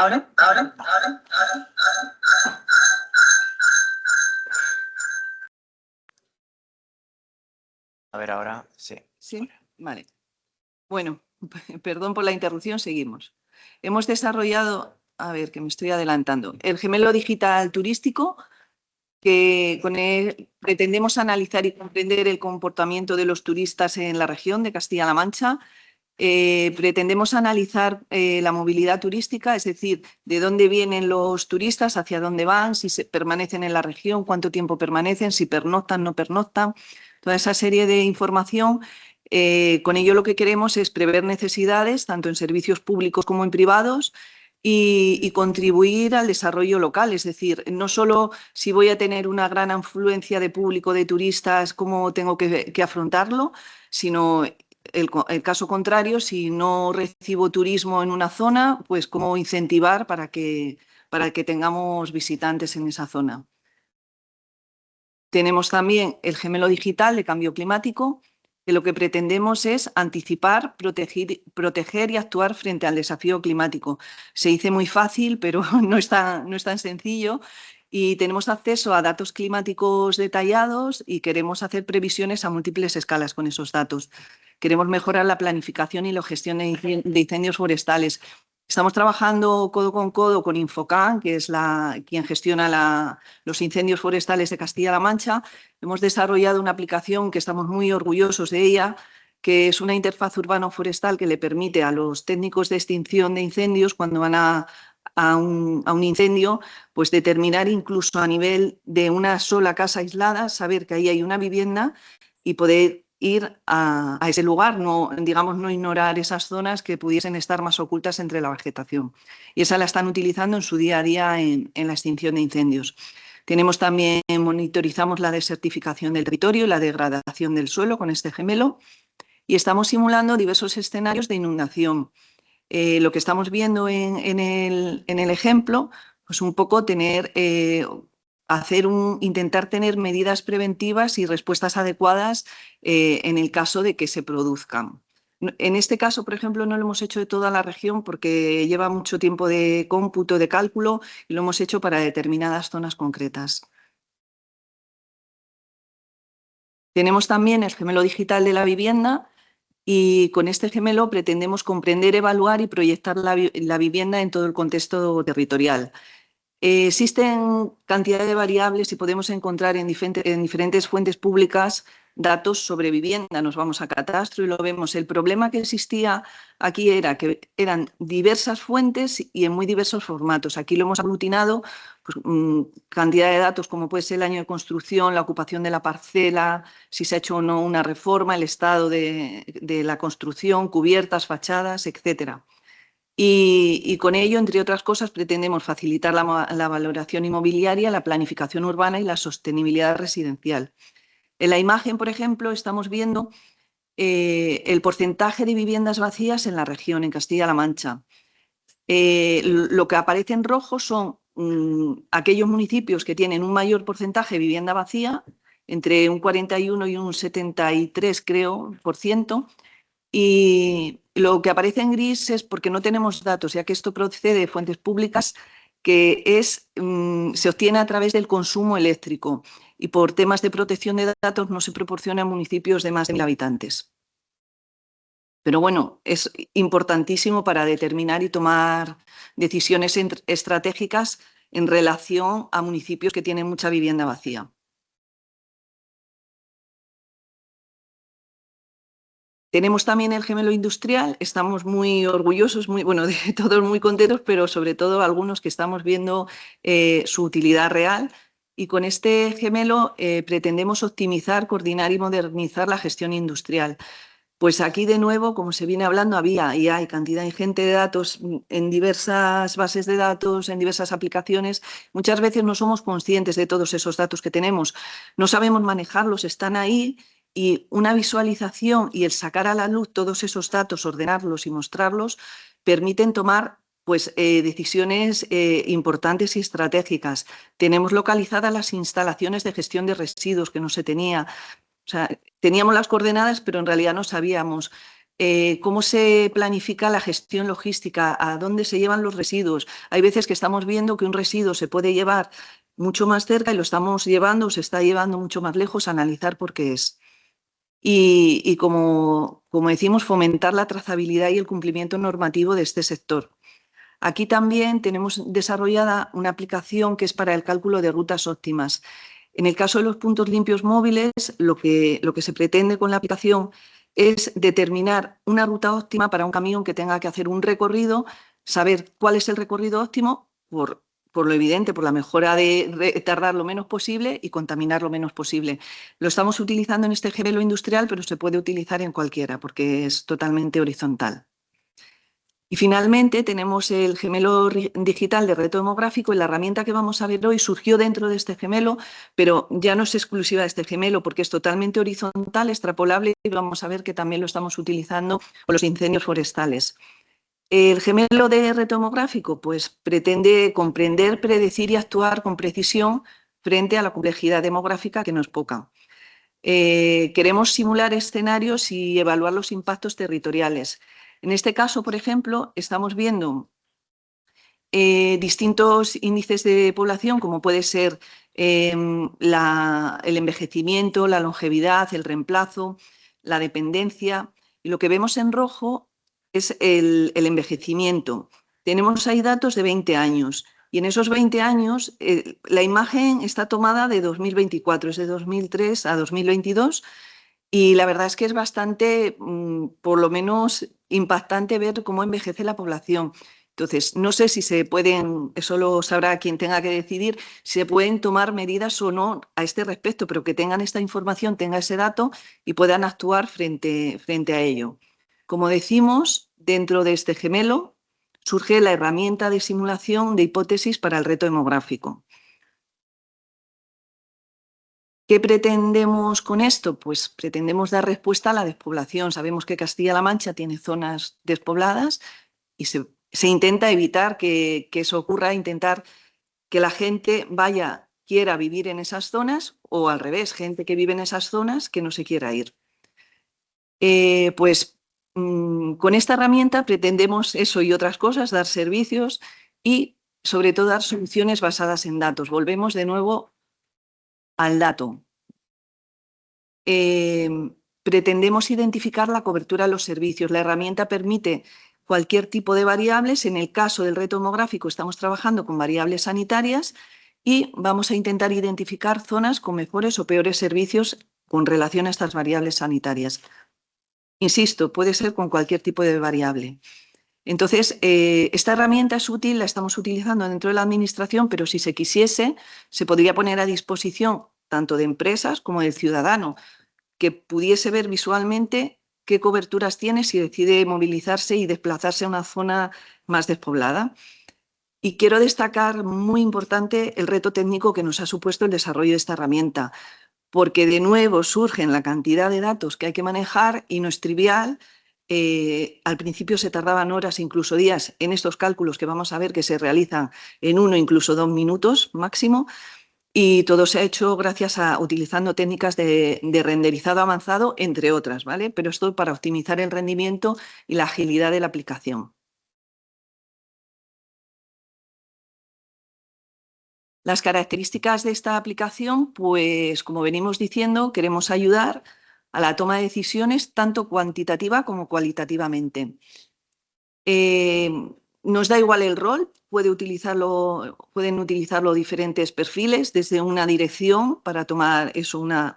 A ver, ahora sí. Sí, vale. Bueno, perdón por la interrupción, seguimos. Hemos desarrollado, a ver, que me estoy adelantando, el gemelo digital turístico, que con él pretendemos analizar y comprender el comportamiento de los turistas en la región de Castilla-La Mancha. Pretendemos analizar la movilidad turística, es decir, de dónde vienen los turistas, hacia dónde van, si permanecen en la región, cuánto tiempo permanecen, si pernoctan, no pernoctan, toda esa serie de información. Con ello lo que queremos es prever necesidades, tanto en servicios públicos como en privados, y contribuir al desarrollo local, es decir, no solo si voy a tener una gran afluencia de público, de turistas, cómo tengo que afrontarlo, sino el caso contrario, si no recibo turismo en una zona, pues cómo incentivar para que tengamos visitantes en esa zona. Tenemos también el gemelo digital de cambio climático, que lo que pretendemos es anticipar, proteger y actuar frente al desafío climático. Se dice muy fácil, pero no es tan sencillo. Y tenemos acceso a datos climáticos detallados y queremos hacer previsiones a múltiples escalas con esos datos. Queremos mejorar la planificación y la gestión de incendios forestales. Estamos trabajando codo con Infocan, que es quien gestiona los incendios forestales de Castilla-La Mancha. Hemos desarrollado una aplicación que estamos muy orgullosos de ella, que es una interfaz urbano-forestal que le permite a los técnicos de extinción de incendios, cuando van a un incendio, pues determinar incluso a nivel de una sola casa aislada, saber que ahí hay una vivienda y poder ir a ese lugar, no ignorar esas zonas que pudiesen estar más ocultas entre la vegetación. Y esa la están utilizando en su día a día en la extinción de incendios. Tenemos también, monitorizamos la desertificación del territorio y la degradación del suelo con este gemelo, y estamos simulando diversos escenarios de inundación. Lo que estamos viendo en el ejemplo, pues un poco intentar tener medidas preventivas y respuestas adecuadas en el caso de que se produzcan. En este caso, por ejemplo, no lo hemos hecho de toda la región porque lleva mucho tiempo de cómputo, de cálculo, y lo hemos hecho para determinadas zonas concretas. Tenemos también el gemelo digital de la vivienda, y con este gemelo pretendemos comprender, evaluar y proyectar la vivienda en todo el contexto territorial. Existen cantidad de variables y podemos encontrar en diferentes fuentes públicas datos sobre vivienda. Nos vamos a Catastro y lo vemos. El problema que existía aquí era que eran diversas fuentes y en muy diversos formatos. Aquí lo hemos aglutinado, pues, cantidad de datos como puede ser el año de construcción, la ocupación de la parcela, si se ha hecho o no una reforma, el estado de la construcción, cubiertas, fachadas, etcétera. Y con ello, entre otras cosas, pretendemos facilitar la valoración inmobiliaria, la planificación urbana y la sostenibilidad residencial. En la imagen, por ejemplo, estamos viendo el porcentaje de viviendas vacías en la región, en Castilla-La Mancha. Lo que aparece en rojo son aquellos municipios que tienen un mayor porcentaje de vivienda vacía, entre un 41 y un 73, creo, por ciento. Y lo que aparece en gris es porque no tenemos datos, ya que esto procede de fuentes públicas, que se obtiene a través del consumo eléctrico, y por temas de protección de datos no se proporciona a municipios de más de 1.000 habitantes. Pero bueno, es importantísimo para determinar y tomar decisiones estratégicas en relación a municipios que tienen mucha vivienda vacía. Tenemos también el gemelo industrial, estamos muy orgullosos, todos muy contentos, pero sobre todo algunos que estamos viendo su utilidad real. Y con este gemelo pretendemos optimizar, coordinar y modernizar la gestión industrial. Pues aquí de nuevo, como se viene hablando, había y hay cantidad ingente de datos en diversas bases de datos, en diversas aplicaciones. Muchas veces no somos conscientes de todos esos datos que tenemos, no sabemos manejarlos, están ahí. Y una visualización y el sacar a la luz todos esos datos, ordenarlos y mostrarlos, permiten tomar decisiones importantes y estratégicas. Tenemos localizadas las instalaciones de gestión de residuos que no se tenía. O sea, teníamos las coordenadas, pero en realidad no sabíamos cómo se planifica la gestión logística, a dónde se llevan los residuos. Hay veces que estamos viendo que un residuo se puede llevar mucho más cerca y lo estamos llevando, se está llevando mucho más lejos, analizar por qué es. Y como decimos, fomentar la trazabilidad y el cumplimiento normativo de este sector. Aquí también tenemos desarrollada una aplicación que es para el cálculo de rutas óptimas. En el caso de los puntos limpios móviles, lo que se pretende con la aplicación es determinar una ruta óptima para un camión que tenga que hacer un recorrido, saber cuál es el recorrido óptimo por lo evidente, por la mejora de tardar lo menos posible y contaminar lo menos posible. Lo estamos utilizando en este gemelo industrial, pero se puede utilizar en cualquiera porque es totalmente horizontal. Y finalmente tenemos el gemelo digital de reto demográfico y la herramienta que vamos a ver hoy surgió dentro de este gemelo, pero ya no es exclusiva de este gemelo porque es totalmente horizontal, extrapolable y vamos a ver que también lo estamos utilizando con los incendios forestales. El gemelo de reto demográfico pues, pretende comprender, predecir y actuar con precisión frente a la complejidad demográfica que no es poca. Queremos simular escenarios y evaluar los impactos territoriales. En este caso, por ejemplo, estamos viendo distintos índices de población, como puede ser el envejecimiento, la longevidad, el reemplazo, la dependencia. Y lo que vemos en rojo es el envejecimiento. Tenemos ahí datos de 20 años y en esos 20 años la imagen está tomada de 2024, es de 2003 a 2022 y la verdad es que es bastante, por lo menos, impactante ver cómo envejece la población. Entonces, no sé si se pueden, eso lo sabrá quien tenga que decidir, si se pueden tomar medidas o no a este respecto, pero que tengan esta información, tengan ese dato y puedan actuar frente a ello. Como decimos, dentro de este gemelo surge la herramienta de simulación de hipótesis para el reto demográfico. ¿Qué pretendemos con esto? Pues pretendemos dar respuesta a la despoblación. Sabemos que Castilla-La Mancha tiene zonas despobladas y se intenta evitar que eso ocurra, intentar que la gente quiera vivir en esas zonas o al revés, gente que vive en esas zonas que no se quiera ir. Con esta herramienta pretendemos eso y otras cosas, dar servicios y sobre todo dar soluciones basadas en datos. Volvemos de nuevo al dato. Pretendemos identificar la cobertura de los servicios. La herramienta permite cualquier tipo de variables. En el caso del reto demográfico estamos trabajando con variables sanitarias y vamos a intentar identificar zonas con mejores o peores servicios con relación a estas variables sanitarias. Insisto, puede ser con cualquier tipo de variable. Entonces, esta herramienta es útil, la estamos utilizando dentro de la administración, pero si se quisiese, se podría poner a disposición tanto de empresas como del ciudadano, que pudiese ver visualmente qué coberturas tiene si decide movilizarse y desplazarse a una zona más despoblada. Y quiero destacar, muy importante, el reto técnico que nos ha supuesto el desarrollo de esta herramienta, porque de nuevo surgen la cantidad de datos que hay que manejar y no es trivial. Al principio se tardaban horas, incluso días, en estos cálculos que vamos a ver que se realizan en 1, incluso 2 minutos máximo, y todo se ha hecho gracias a utilizando técnicas de renderizado avanzado, entre otras, ¿vale? Pero esto para optimizar el rendimiento y la agilidad de la aplicación. Las características de esta aplicación, pues como venimos diciendo, queremos ayudar a la toma de decisiones tanto cuantitativa como cualitativamente. nos da igual el rol, pueden utilizarlo diferentes perfiles, desde una dirección para tomar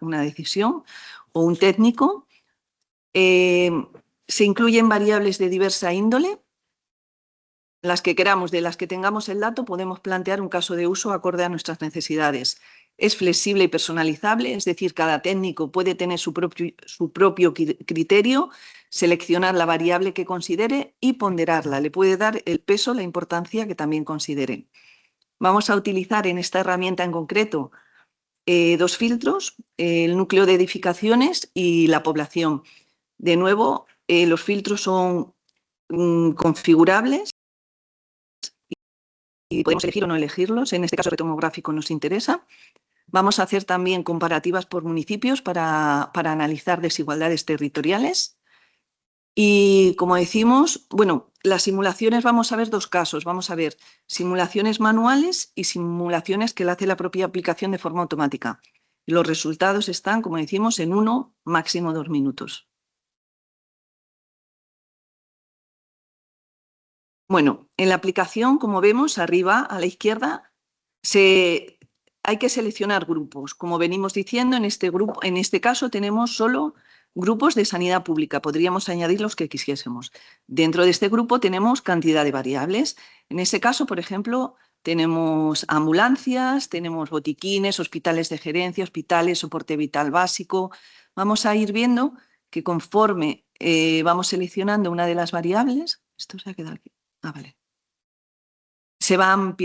una decisión o un técnico. Se incluyen variables de diversa índole. Las que queramos, de las que tengamos el dato, podemos plantear un caso de uso acorde a nuestras necesidades. Es flexible y personalizable, es decir, cada técnico puede tener su propio criterio, seleccionar la variable que considere y ponderarla. Le puede dar el peso, la importancia que también considere. Vamos a utilizar en esta herramienta en concreto 2 filtros, el núcleo de edificaciones y la población. De nuevo, los filtros son configurables y podemos elegir o no elegirlos. En este caso, el reto demográfico nos interesa. Vamos a hacer también comparativas por municipios para analizar desigualdades territoriales. Y como decimos, bueno, las simulaciones vamos a ver 2 casos. Vamos a ver simulaciones manuales y simulaciones que la hace la propia aplicación de forma automática. Los resultados están, como decimos, en 1, máximo 2 minutos. Bueno, en la aplicación, como vemos, arriba a la izquierda, hay que seleccionar grupos. Como venimos diciendo, en este caso tenemos solo grupos de sanidad pública. Podríamos añadir los que quisiésemos. Dentro de este grupo tenemos cantidad de variables. En ese caso, por ejemplo, tenemos ambulancias, tenemos botiquines, hospitales de gerencia, hospitales, soporte vital básico. Vamos a ir viendo que conforme vamos seleccionando una de las variables, esto se ha quedado aquí. Vale. Se van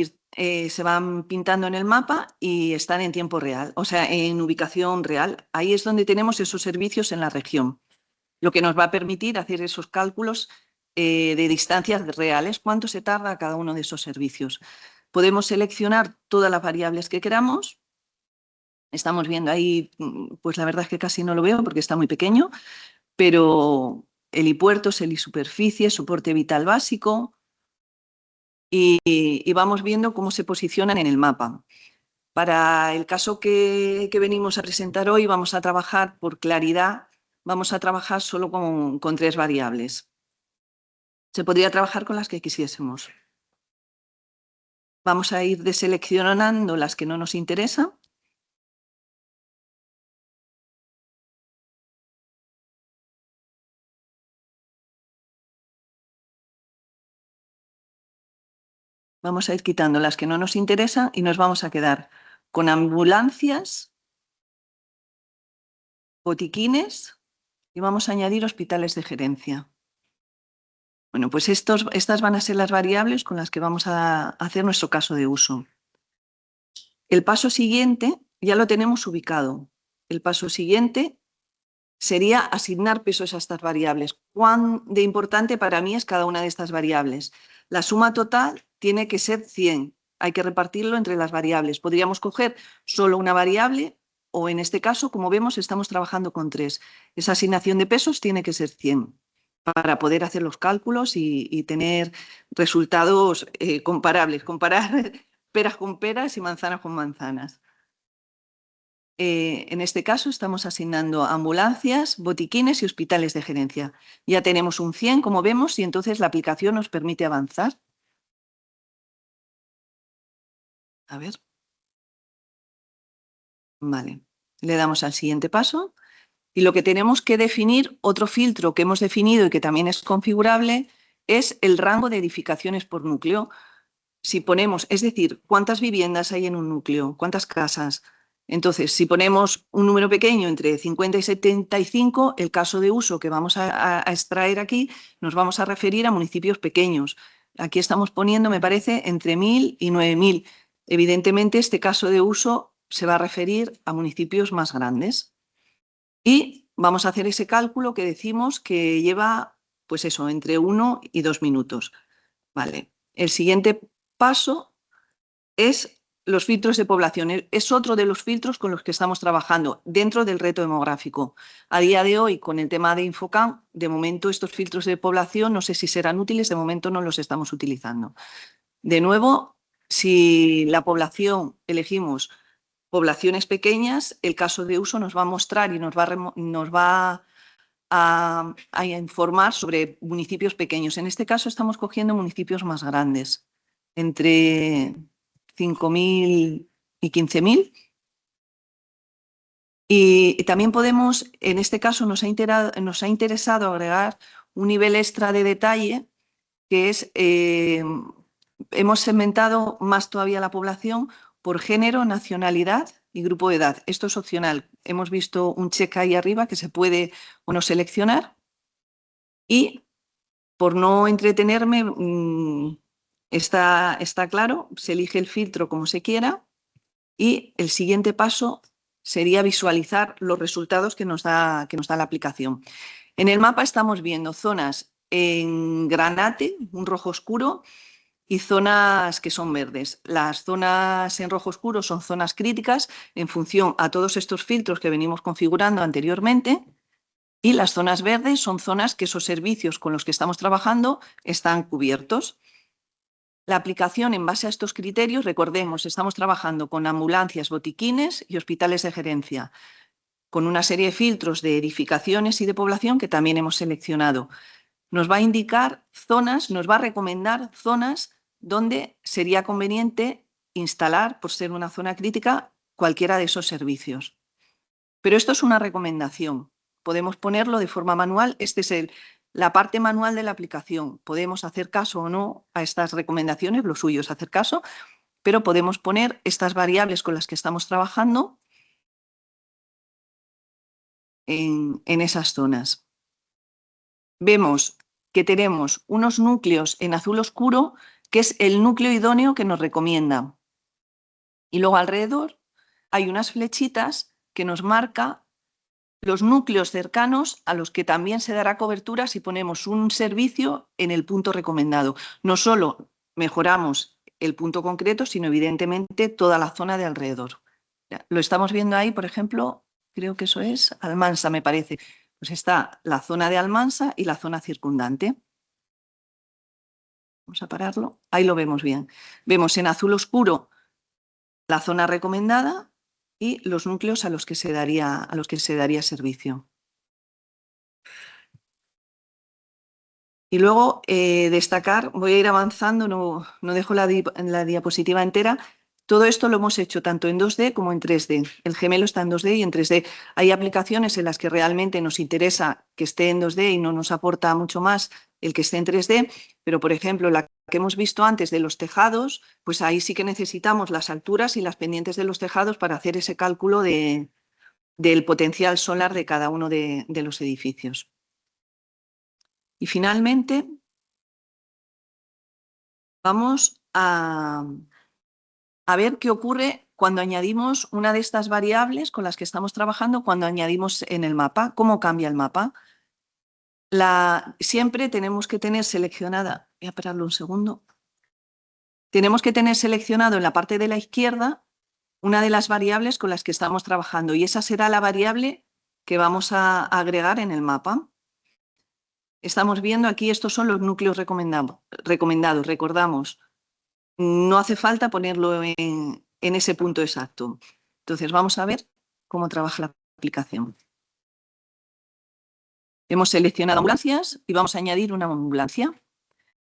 pintando en el mapa y están en tiempo real, o sea, en ubicación real. Ahí es donde tenemos esos servicios en la región, lo que nos va a permitir hacer esos cálculos de distancias reales, cuánto se tarda cada uno de esos servicios. Podemos seleccionar todas las variables que queramos. Estamos viendo ahí, pues la verdad es que casi no lo veo porque está muy pequeño, pero helipuertos, helisuperficie, soporte vital básico, y vamos viendo cómo se posicionan en el mapa. Para el caso que venimos a presentar hoy, vamos a trabajar por claridad, vamos a trabajar solo con 3 variables. Se podría trabajar con las que quisiésemos. Vamos a ir deseleccionando las que no nos interesan. Vamos a ir quitando las que no nos interesan y nos vamos a quedar con ambulancias, botiquines y vamos a añadir hospitales de gerencia. Bueno, pues estas van a ser las variables con las que vamos a hacer nuestro caso de uso. El paso siguiente ya lo tenemos ubicado. El paso siguiente sería asignar pesos a estas variables. ¿Cuán de importante para mí es cada una de estas variables? La suma total tiene que ser 100. Hay que repartirlo entre las variables. Podríamos coger solo una variable o en este caso, como vemos, estamos trabajando con 3. Esa asignación de pesos tiene que ser 100 para poder hacer los cálculos y tener resultados comparables. Comparar peras con peras y manzanas con manzanas. En este caso estamos asignando ambulancias, botiquines y hospitales de gerencia. Ya tenemos un 100, como vemos, y entonces la aplicación nos permite avanzar. A ver. Vale, le damos al siguiente paso. Y lo que tenemos que definir, otro filtro que hemos definido y que también es configurable, es el rango de edificaciones por núcleo. Si ponemos, es decir, cuántas viviendas hay en un núcleo, cuántas casas. Entonces, si ponemos un número pequeño entre 50 y 75, el caso de uso que vamos a extraer aquí, nos vamos a referir a municipios pequeños. Aquí estamos poniendo, me parece, entre 1000 y 9000. Evidentemente, este caso de uso se va a referir a municipios más grandes. Y vamos a hacer ese cálculo que decimos que lleva, pues eso, entre 1 y 2 minutos. Vale. El siguiente paso es los filtros de población. Es otro de los filtros con los que estamos trabajando dentro del reto demográfico. A día de hoy, con el tema de Infocam, de momento estos filtros de población no sé si serán útiles, de momento no los estamos utilizando. De nuevo, si la población elegimos poblaciones pequeñas, el caso de uso nos va a mostrar y nos va a informar sobre municipios pequeños. En este caso estamos cogiendo municipios más grandes, entre 5.000 y 15.000. Y también podemos, en este caso nos ha interesado agregar un nivel extra de detalle, que es, hemos segmentado más todavía la población por género, nacionalidad y grupo de edad. Esto es opcional. Hemos visto un check ahí arriba que se puede o no seleccionar. Y por no entretenerme, está claro, se elige el filtro como se quiera y el siguiente paso sería visualizar los resultados que nos da la aplicación. En el mapa estamos viendo zonas en granate, un rojo oscuro, y zonas que son verdes. Las zonas en rojo oscuro son zonas críticas en función a todos estos filtros que venimos configurando anteriormente, y las zonas verdes son zonas que esos servicios con los que estamos trabajando están cubiertos. La aplicación en base a estos criterios, recordemos, estamos trabajando con ambulancias, botiquines y hospitales de gerencia, con una serie de filtros de edificaciones y de población que también hemos seleccionado. Nos va a indicar zonas, nos va a recomendar zonas donde sería conveniente instalar, por ser una zona crítica, cualquiera de esos servicios. Pero esto es una recomendación. Podemos ponerlo de forma manual. Esta es la parte manual de la aplicación. Podemos hacer caso o no a estas recomendaciones, lo suyo es hacer caso, pero podemos poner estas variables con las que estamos trabajando en esas zonas. Vemos que tenemos unos núcleos en azul oscuro, que es el núcleo idóneo que nos recomienda. Y luego alrededor hay unas flechitas que nos marca los núcleos cercanos a los que también se dará cobertura si ponemos un servicio en el punto recomendado. No solo mejoramos el punto concreto, sino evidentemente toda la zona de alrededor. Lo estamos viendo ahí, por ejemplo, creo que eso es Almansa, me parece. Pues está la zona de Almansa y la zona circundante. Vamos a pararlo. Ahí lo vemos bien. Vemos en azul oscuro la zona recomendada y los núcleos a los que se daría servicio. Y luego destacar, voy a ir avanzando, no dejo la diapositiva entera. Todo esto lo hemos hecho tanto en 2D como en 3D. El gemelo está en 2D y en 3D. Hay aplicaciones en las que realmente nos interesa que esté en 2D y no nos aporta mucho más el que esté en 3D, pero por ejemplo la que hemos visto antes de los tejados, pues ahí sí que necesitamos las alturas y las pendientes de los tejados para hacer ese cálculo del potencial solar de cada uno de los edificios. Y finalmente vamos a ver qué ocurre cuando añadimos una de estas variables con las que estamos trabajando, cuando añadimos en el mapa, cómo cambia el mapa. Siempre tenemos que tener seleccionada, voy a pararlo un segundo, tenemos que tener seleccionado en la parte de la izquierda una de las variables con las que estamos trabajando y esa será la variable que vamos a agregar en el mapa. Estamos viendo aquí, estos son los núcleos recomendados. Recordamos, no hace falta ponerlo en ese punto exacto. Entonces vamos a ver cómo trabaja la aplicación. Hemos seleccionado ambulancias y vamos a añadir una ambulancia.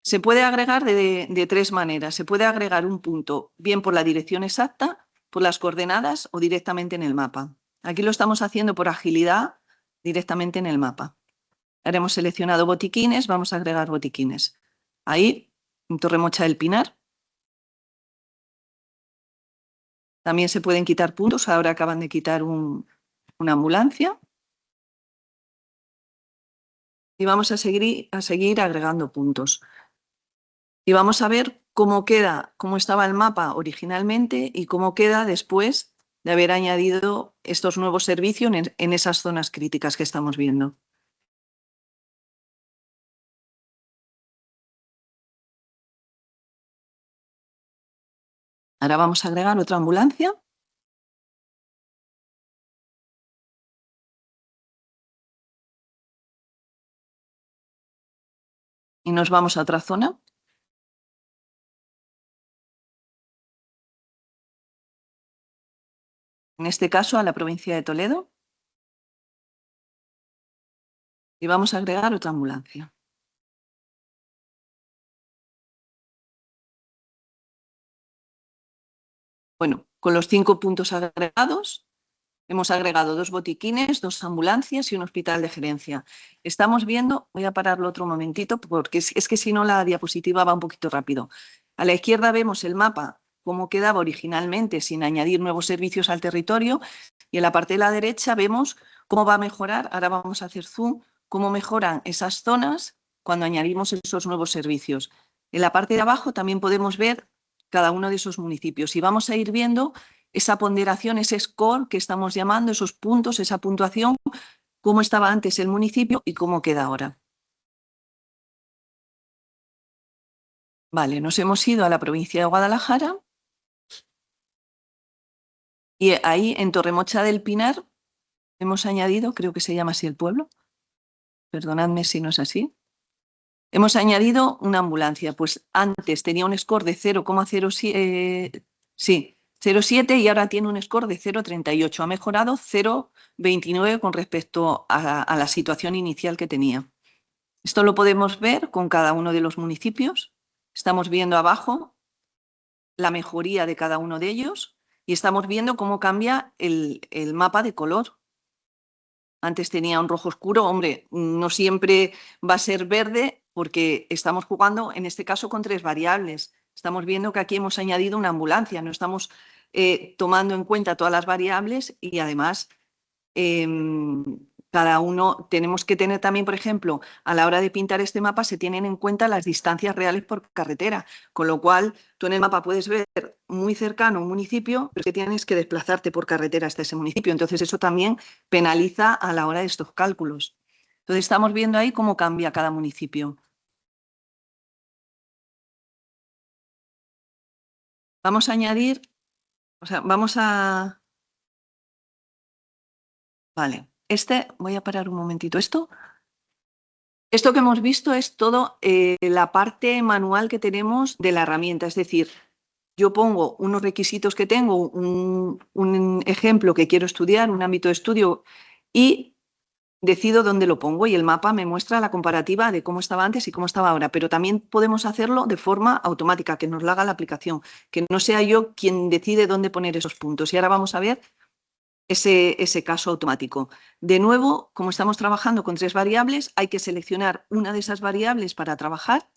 Se puede agregar de tres maneras. Se puede agregar un punto bien por la dirección exacta, por las coordenadas o directamente en el mapa. Aquí lo estamos haciendo por agilidad directamente en el mapa. Ahora hemos seleccionado botiquines, vamos a agregar botiquines. Ahí, en Torremocha del Pinar. También se pueden quitar puntos, ahora acaban de quitar una ambulancia. Y vamos a seguir agregando puntos. Y vamos a ver cómo queda, cómo estaba el mapa originalmente y cómo queda después de haber añadido estos nuevos servicios en esas zonas críticas que estamos viendo. Ahora vamos a agregar otra ambulancia. Y nos vamos a otra zona. En este caso a la provincia de Toledo. Y vamos a agregar otra ambulancia. Bueno, con los 5 puntos agregados, hemos agregado 2 botiquines, 2 ambulancias y un hospital de gerencia. Estamos viendo, voy a pararlo otro momentito, porque es que si no la diapositiva va un poquito rápido. A la izquierda vemos el mapa, cómo quedaba originalmente sin añadir nuevos servicios al territorio, y en la parte de la derecha vemos cómo va a mejorar, ahora vamos a hacer zoom, cómo mejoran esas zonas cuando añadimos esos nuevos servicios. En la parte de abajo también podemos ver cada uno de esos municipios y vamos a ir viendo esa ponderación, ese score que estamos llamando, esos puntos, esa puntuación, cómo estaba antes el municipio y cómo queda ahora. Vale, nos hemos ido a la provincia de Guadalajara y ahí en Torremocha del Pinar hemos añadido, creo que se llama así el pueblo, perdonadme si no es así, hemos añadido una ambulancia, pues antes tenía un score de 0,07, sí, 0,7 y ahora tiene un score de 0,38, ha mejorado 0,29 con respecto a la situación inicial que tenía. Esto lo podemos ver con cada uno de los municipios. Estamos viendo abajo la mejoría de cada uno de ellos y estamos viendo cómo cambia el mapa de color. Antes tenía un rojo oscuro, hombre, no siempre va a ser verde porque estamos jugando, en este caso, con 3 variables. Estamos viendo que aquí hemos añadido una ambulancia, no estamos tomando en cuenta todas las variables y además cada uno tenemos que tener también, por ejemplo, a la hora de pintar este mapa se tienen en cuenta las distancias reales por carretera, con lo cual tú en el mapa puedes ver muy cercano un municipio, pero es que tienes que desplazarte por carretera hasta ese municipio. Entonces eso también penaliza a la hora de estos cálculos. Entonces estamos viendo ahí cómo cambia cada municipio. Vamos a añadir, vamos a... Vale, voy a parar un momentito esto. Esto que hemos visto es todo la parte manual que tenemos de la herramienta, es decir, yo pongo unos requisitos que tengo, un ejemplo que quiero estudiar, un ámbito de estudio y decido dónde lo pongo y el mapa me muestra la comparativa de cómo estaba antes y cómo estaba ahora, pero también podemos hacerlo de forma automática, que nos lo haga la aplicación, que no sea yo quien decide dónde poner esos puntos. Y ahora vamos a ver ese caso automático. De nuevo, como estamos trabajando con 3 variables, hay que seleccionar una de esas variables para trabajar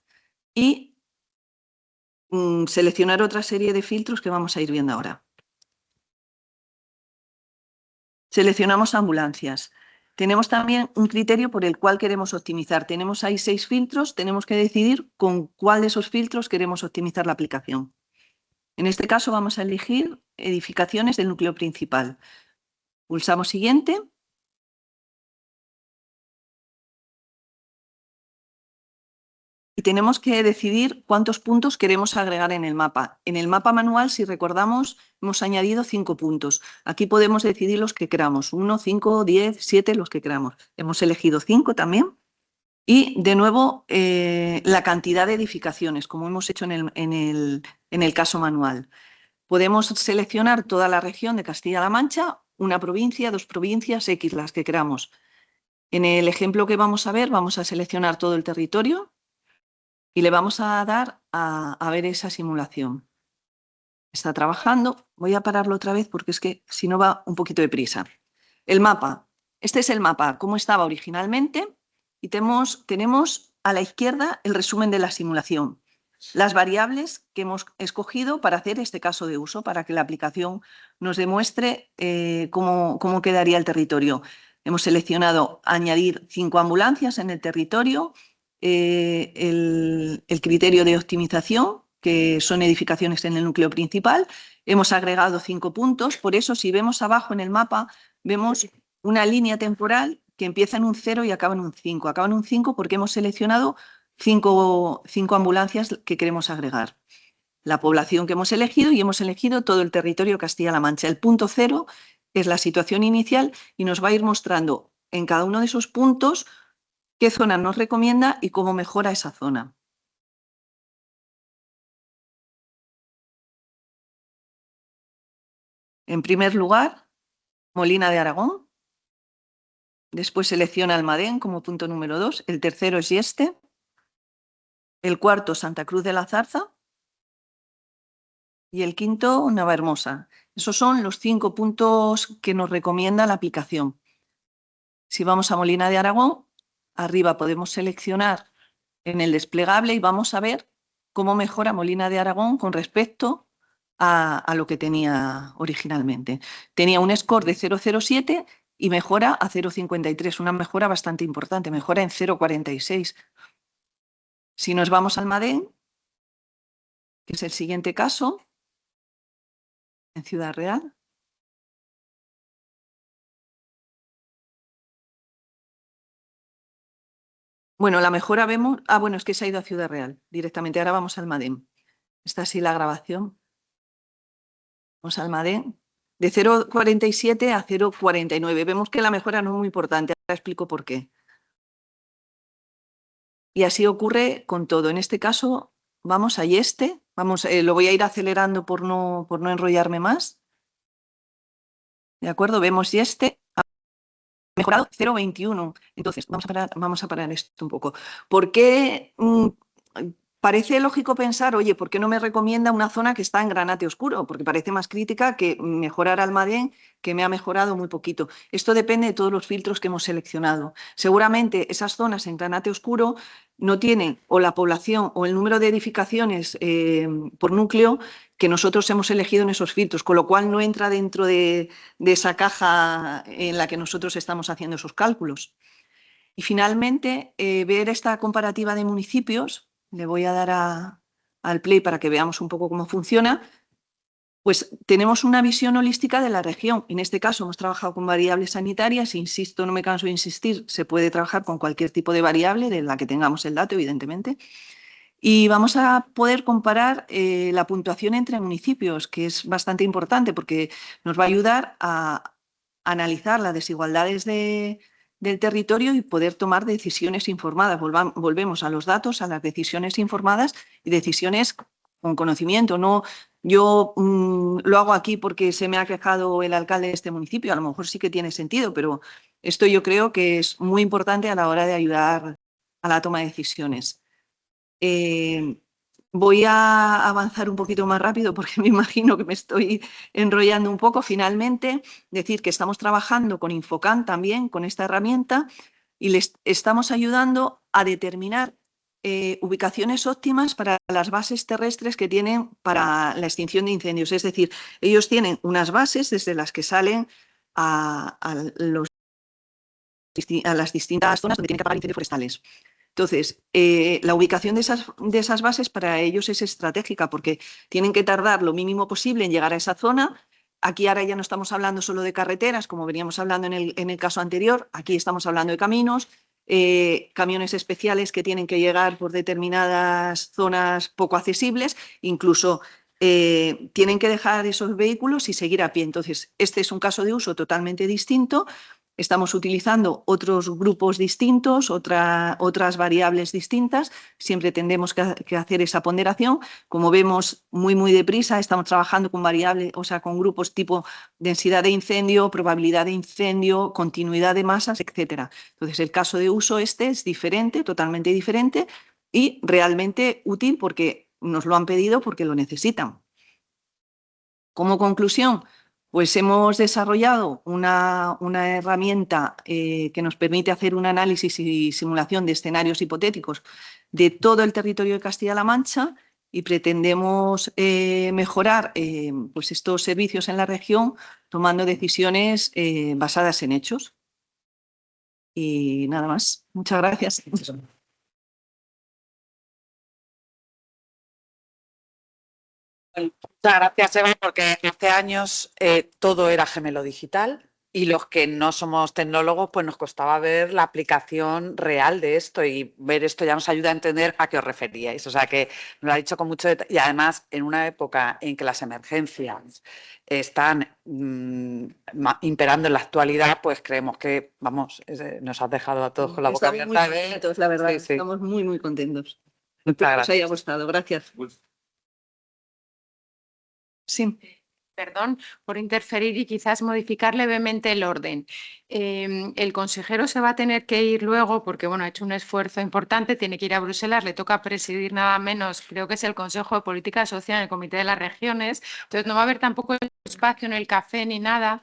y seleccionar otra serie de filtros que vamos a ir viendo ahora. Seleccionamos ambulancias. Tenemos también un criterio por el cual queremos optimizar. Tenemos ahí 6 filtros, tenemos que decidir con cuál de esos filtros queremos optimizar la aplicación. En este caso vamos a elegir edificaciones del núcleo principal. Pulsamos siguiente. Y tenemos que decidir cuántos puntos queremos agregar en el mapa. En el mapa manual, si recordamos, hemos añadido 5 puntos. Aquí podemos decidir los que queramos, 1, 5, 10, 7, los que queramos. Hemos elegido 5 también. Y, de nuevo, la cantidad de edificaciones, como hemos hecho en el caso manual. Podemos seleccionar toda la región de Castilla-La Mancha, una provincia, 2 provincias, X, las que queramos. En el ejemplo que vamos a ver, vamos a seleccionar todo el territorio y le vamos a dar a ver esa simulación. Está trabajando. Voy a pararlo otra vez porque es que si no va un poquito de prisa. El mapa. Este es el mapa, como estaba originalmente. Y tenemos a la izquierda el resumen de la simulación. Las variables que hemos escogido para hacer este caso de uso, para que la aplicación nos demuestre cómo quedaría el territorio. Hemos seleccionado añadir 5 ambulancias en el territorio, el criterio de optimización, que son edificaciones en el núcleo principal. Hemos agregado 5 puntos, por eso si vemos abajo en el mapa, vemos una línea temporal que empieza en un 0 y acaba en un 5. Acaba en un 5 porque hemos seleccionado 5 ambulancias que queremos agregar. La población que hemos elegido y hemos elegido todo el territorio Castilla-La Mancha. El punto 0 es la situación inicial y nos va a ir mostrando en cada uno de esos puntos qué zona nos recomienda y cómo mejora esa zona. En primer lugar, Molina de Aragón. Después selecciona Almadén como punto número 2. El tercero es Yeste. El cuarto, Santa Cruz de la Zarza. Y el quinto, Navahermosa. Esos son los 5 puntos que nos recomienda la aplicación. Si vamos a Molina de Aragón, arriba podemos seleccionar en el desplegable y vamos a ver cómo mejora Molina de Aragón con respecto a lo que tenía originalmente. Tenía un score de 0,07 y mejora a 0,53, una mejora bastante importante, mejora en 0,46. Si nos vamos a Almadén, que es el siguiente caso, en Ciudad Real. Bueno, la mejora vemos... bueno, es que se ha ido a Ciudad Real directamente. Ahora vamos a Almadén. Está así la grabación. Vamos a Almadén. De 0,47 a 0,49. Vemos que la mejora no es muy importante. Ahora explico por qué. Y así ocurre con todo. En este caso, vamos a Yeste. Lo voy a ir acelerando por no enrollarme más. ¿De acuerdo? Vemos Yeste. Mejorado 0,21. Entonces, vamos a parar esto un poco. ¿Por qué parece lógico pensar, oye, ¿por qué no me recomienda una zona que está en granate oscuro? Porque parece más crítica que mejorar Almadén, que me ha mejorado muy poquito. Esto depende de todos los filtros que hemos seleccionado. Seguramente esas zonas en granate oscuro no tienen o la población o el número de edificaciones por núcleo que nosotros hemos elegido en esos filtros, con lo cual no entra dentro de esa caja en la que nosotros estamos haciendo esos cálculos. Y finalmente, ver esta comparativa de municipios. Le voy a dar al play para que veamos un poco cómo funciona. Pues tenemos una visión holística de la región. En este caso hemos trabajado con variables sanitarias. Insisto, no me canso de insistir, se puede trabajar con cualquier tipo de variable de la que tengamos el dato, evidentemente. Y vamos a poder comparar la puntuación entre municipios, que es bastante importante porque nos va a ayudar a analizar las desigualdades del territorio y poder tomar decisiones informadas. Volvemos a los datos, a las decisiones informadas y decisiones con conocimiento. No, yo lo hago aquí porque se me ha quejado el alcalde de este municipio, a lo mejor sí que tiene sentido, pero esto yo creo que es muy importante a la hora de ayudar a la toma de decisiones. Voy a avanzar un poquito más rápido porque me imagino que me estoy enrollando un poco. Finalmente, decir que estamos trabajando con Infocan también, con esta herramienta, y les estamos ayudando a determinar ubicaciones óptimas para las bases terrestres que tienen para la extinción de incendios. Es decir, ellos tienen unas bases desde las que salen a las distintas zonas donde tienen que apagar incendios forestales. Entonces, la ubicación de esas bases para ellos es estratégica porque tienen que tardar lo mínimo posible en llegar a esa zona. Aquí ahora ya no estamos hablando solo de carreteras, como veníamos hablando en el caso anterior. Aquí estamos hablando de caminos, camiones especiales que tienen que llegar por determinadas zonas poco accesibles, incluso tienen que dejar esos vehículos y seguir a pie. Entonces, este es un caso de uso totalmente distinto. Estamos utilizando otros grupos distintos, otras variables distintas. Siempre tendremos que hacer esa ponderación. Como vemos, muy deprisa, estamos trabajando con variables, o sea, con grupos tipo densidad de incendio, probabilidad de incendio, continuidad de masas, etcétera. Entonces, el caso de uso este es diferente, totalmente diferente y realmente útil porque nos lo han pedido porque lo necesitan. Como conclusión, pues hemos desarrollado una herramienta que nos permite hacer un análisis y simulación de escenarios hipotéticos de todo el territorio de Castilla-La Mancha y pretendemos mejorar pues estos servicios en la región tomando decisiones basadas en hechos. Y nada más. Muchas gracias. Muchas gracias, Eva, porque hace años todo era gemelo digital y los que no somos tecnólogos, pues nos costaba ver la aplicación real de esto y ver esto ya nos ayuda a entender a qué os referíais. O sea que nos lo ha dicho con mucho detalle y además en una época en que las emergencias están imperando en la actualidad, pues creemos que, vamos, nos has dejado a todos con la boca abierta. Estamos muy contentos, la verdad. Sí, sí. Estamos muy contentos. Muchas Espero que os gracias. haya gustado. Gracias. Sí. Perdón por interferir y quizás modificar levemente el orden. El consejero se va a tener que ir luego porque, bueno, ha hecho un esfuerzo importante, tiene que ir a Bruselas, le toca presidir nada menos, creo que es el Consejo de Política Social en el Comité de las Regiones, entonces no va a haber tampoco espacio en el café ni nada.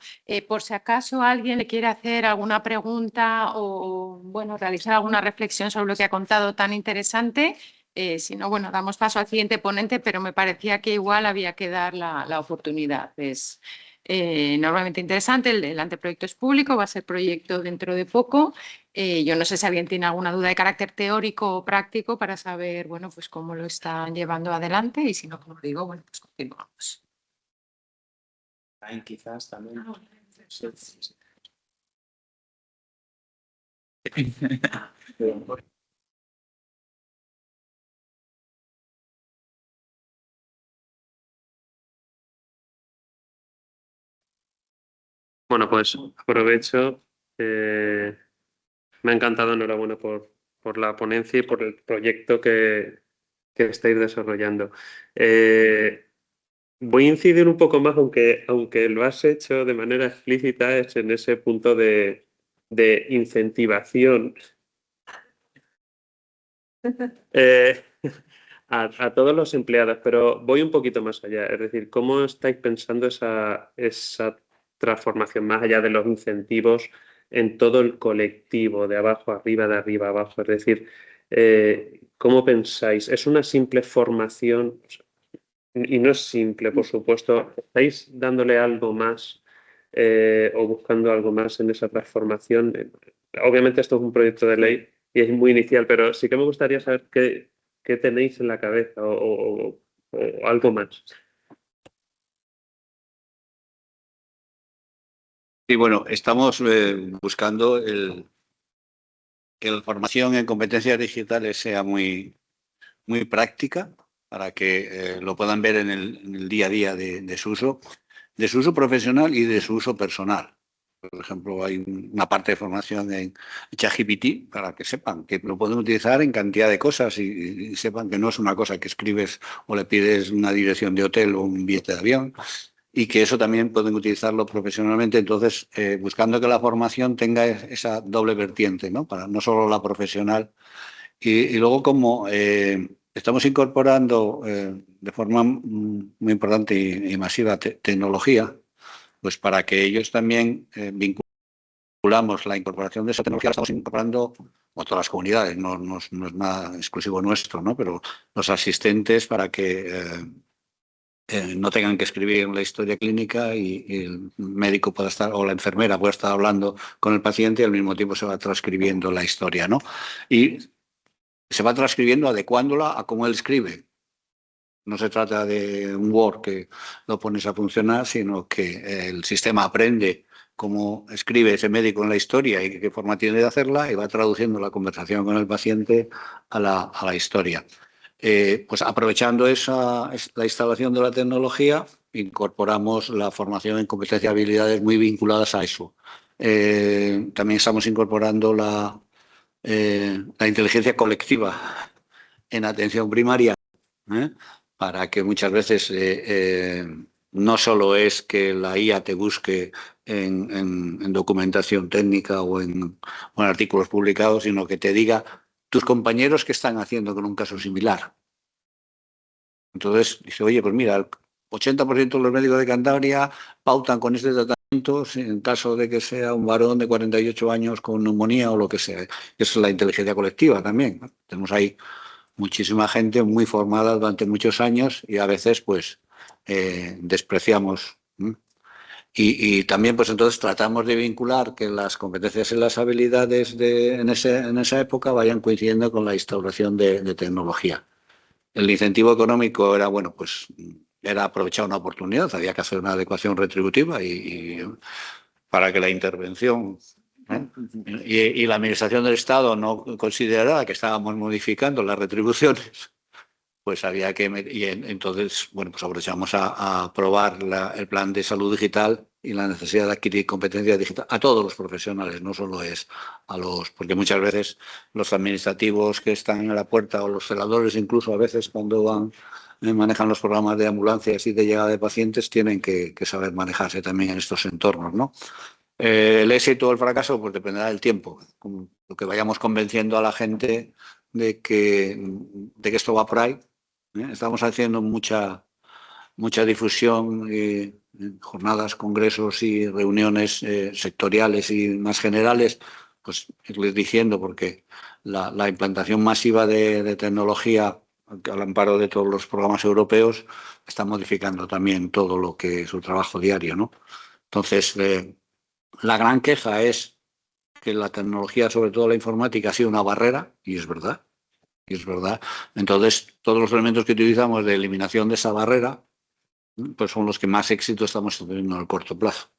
Por si acaso alguien le quiere hacer alguna pregunta o, bueno, realizar alguna reflexión sobre lo que ha contado tan interesante. Si no, bueno, damos paso al siguiente ponente, pero me parecía que igual había que dar la oportunidad. Es enormemente interesante, el anteproyecto es público, va a ser proyecto dentro de poco. Yo no sé si alguien tiene alguna duda de carácter teórico o práctico para saber, bueno, pues cómo lo están llevando adelante y si no, como digo, bueno, pues continuamos. Quizás también. Bueno, pues aprovecho. Me ha encantado, enhorabuena por la ponencia y por el proyecto que estáis desarrollando. Voy a incidir un poco más, aunque lo has hecho de manera explícita, es en ese punto de incentivación a todos los empleados, pero voy un poquito más allá. Es decir, ¿cómo estáis pensando esa transformación más allá de los incentivos en todo el colectivo, de abajo arriba, de arriba abajo? Es decir, ¿cómo pensáis? ¿Es una simple formación? Y no es simple, por supuesto. ¿Estáis dándole algo más o buscando algo más en esa transformación? Obviamente esto es un proyecto de ley y es muy inicial, pero sí que me gustaría saber qué tenéis en la cabeza o algo más. Y bueno, estamos buscando que la formación en competencias digitales sea muy práctica para que lo puedan ver en el día a día de su uso profesional y de su uso personal. Por ejemplo, hay una parte de formación en ChatGPT para que sepan que lo pueden utilizar en cantidad de cosas y sepan que no es una cosa que escribes o le pides una dirección de hotel o un billete de avión, y que eso también pueden utilizarlo profesionalmente. Entonces, buscando que la formación tenga esa doble vertiente, ¿no? Para no solo la profesional. Y luego, como estamos incorporando de forma muy importante y masiva tecnología, pues para que ellos también vinculamos la incorporación de esa tecnología, la estamos incorporando a todas las comunidades, no es nada exclusivo nuestro, ¿no? Pero los asistentes para que no tengan que escribir la historia clínica y el médico pueda estar, o la enfermera pueda estar hablando con el paciente y al mismo tiempo se va transcribiendo la historia, ¿no? Y se va transcribiendo adecuándola a cómo él escribe. No se trata de un Word que lo pones a funcionar, sino que el sistema aprende cómo escribe ese médico en la historia y qué forma tiene de hacerla y va traduciendo la conversación con el paciente a la historia. Pues aprovechando la instalación de la tecnología, incorporamos la formación en competencias y habilidades muy vinculadas a eso. También estamos incorporando la inteligencia colectiva en atención primaria, para que muchas veces no solo es que la IA te busque en documentación técnica o en artículos publicados, sino que te diga tus compañeros qué están haciendo con un caso similar. Entonces dice, oye, pues mira, el 80% de los médicos de Cantabria pautan con este tratamiento en caso de que sea un varón de 48 años con neumonía o lo que sea. Esa es la inteligencia colectiva también. Tenemos ahí muchísima gente muy formada durante muchos años y a veces pues despreciamos. Y también pues entonces tratamos de vincular que las competencias y las habilidades en esa época vayan coincidiendo con la instauración de tecnología. El incentivo económico era, bueno, pues era aprovechar una oportunidad, había que hacer una adecuación retributiva y para que la intervención y la administración del Estado no considerara que estábamos modificando las retribuciones, pues había que... Y entonces, bueno, pues aprovechamos a aprobar el plan de salud digital y la necesidad de adquirir competencia digital a todos los profesionales, no solo es a los... Porque muchas veces los administrativos que están en la puerta o los celadores incluso a veces cuando van manejan los programas de ambulancias y de llegada de pacientes tienen que saber manejarse también en estos entornos, ¿no? El éxito o el fracaso pues dependerá del tiempo, lo que vayamos convenciendo a la gente de que esto va por ahí. Estamos haciendo mucha difusión, jornadas, congresos y reuniones sectoriales y más generales, pues irles diciendo, porque la implantación masiva de tecnología al amparo de todos los programas europeos está modificando también todo lo que es su trabajo diario, ¿no? Entonces, la gran queja es que la tecnología, sobre todo la informática, ha sido una barrera, y es verdad. Y es verdad. Entonces, todos los elementos que utilizamos de eliminación de esa barrera, pues son los que más éxito estamos teniendo en el corto plazo.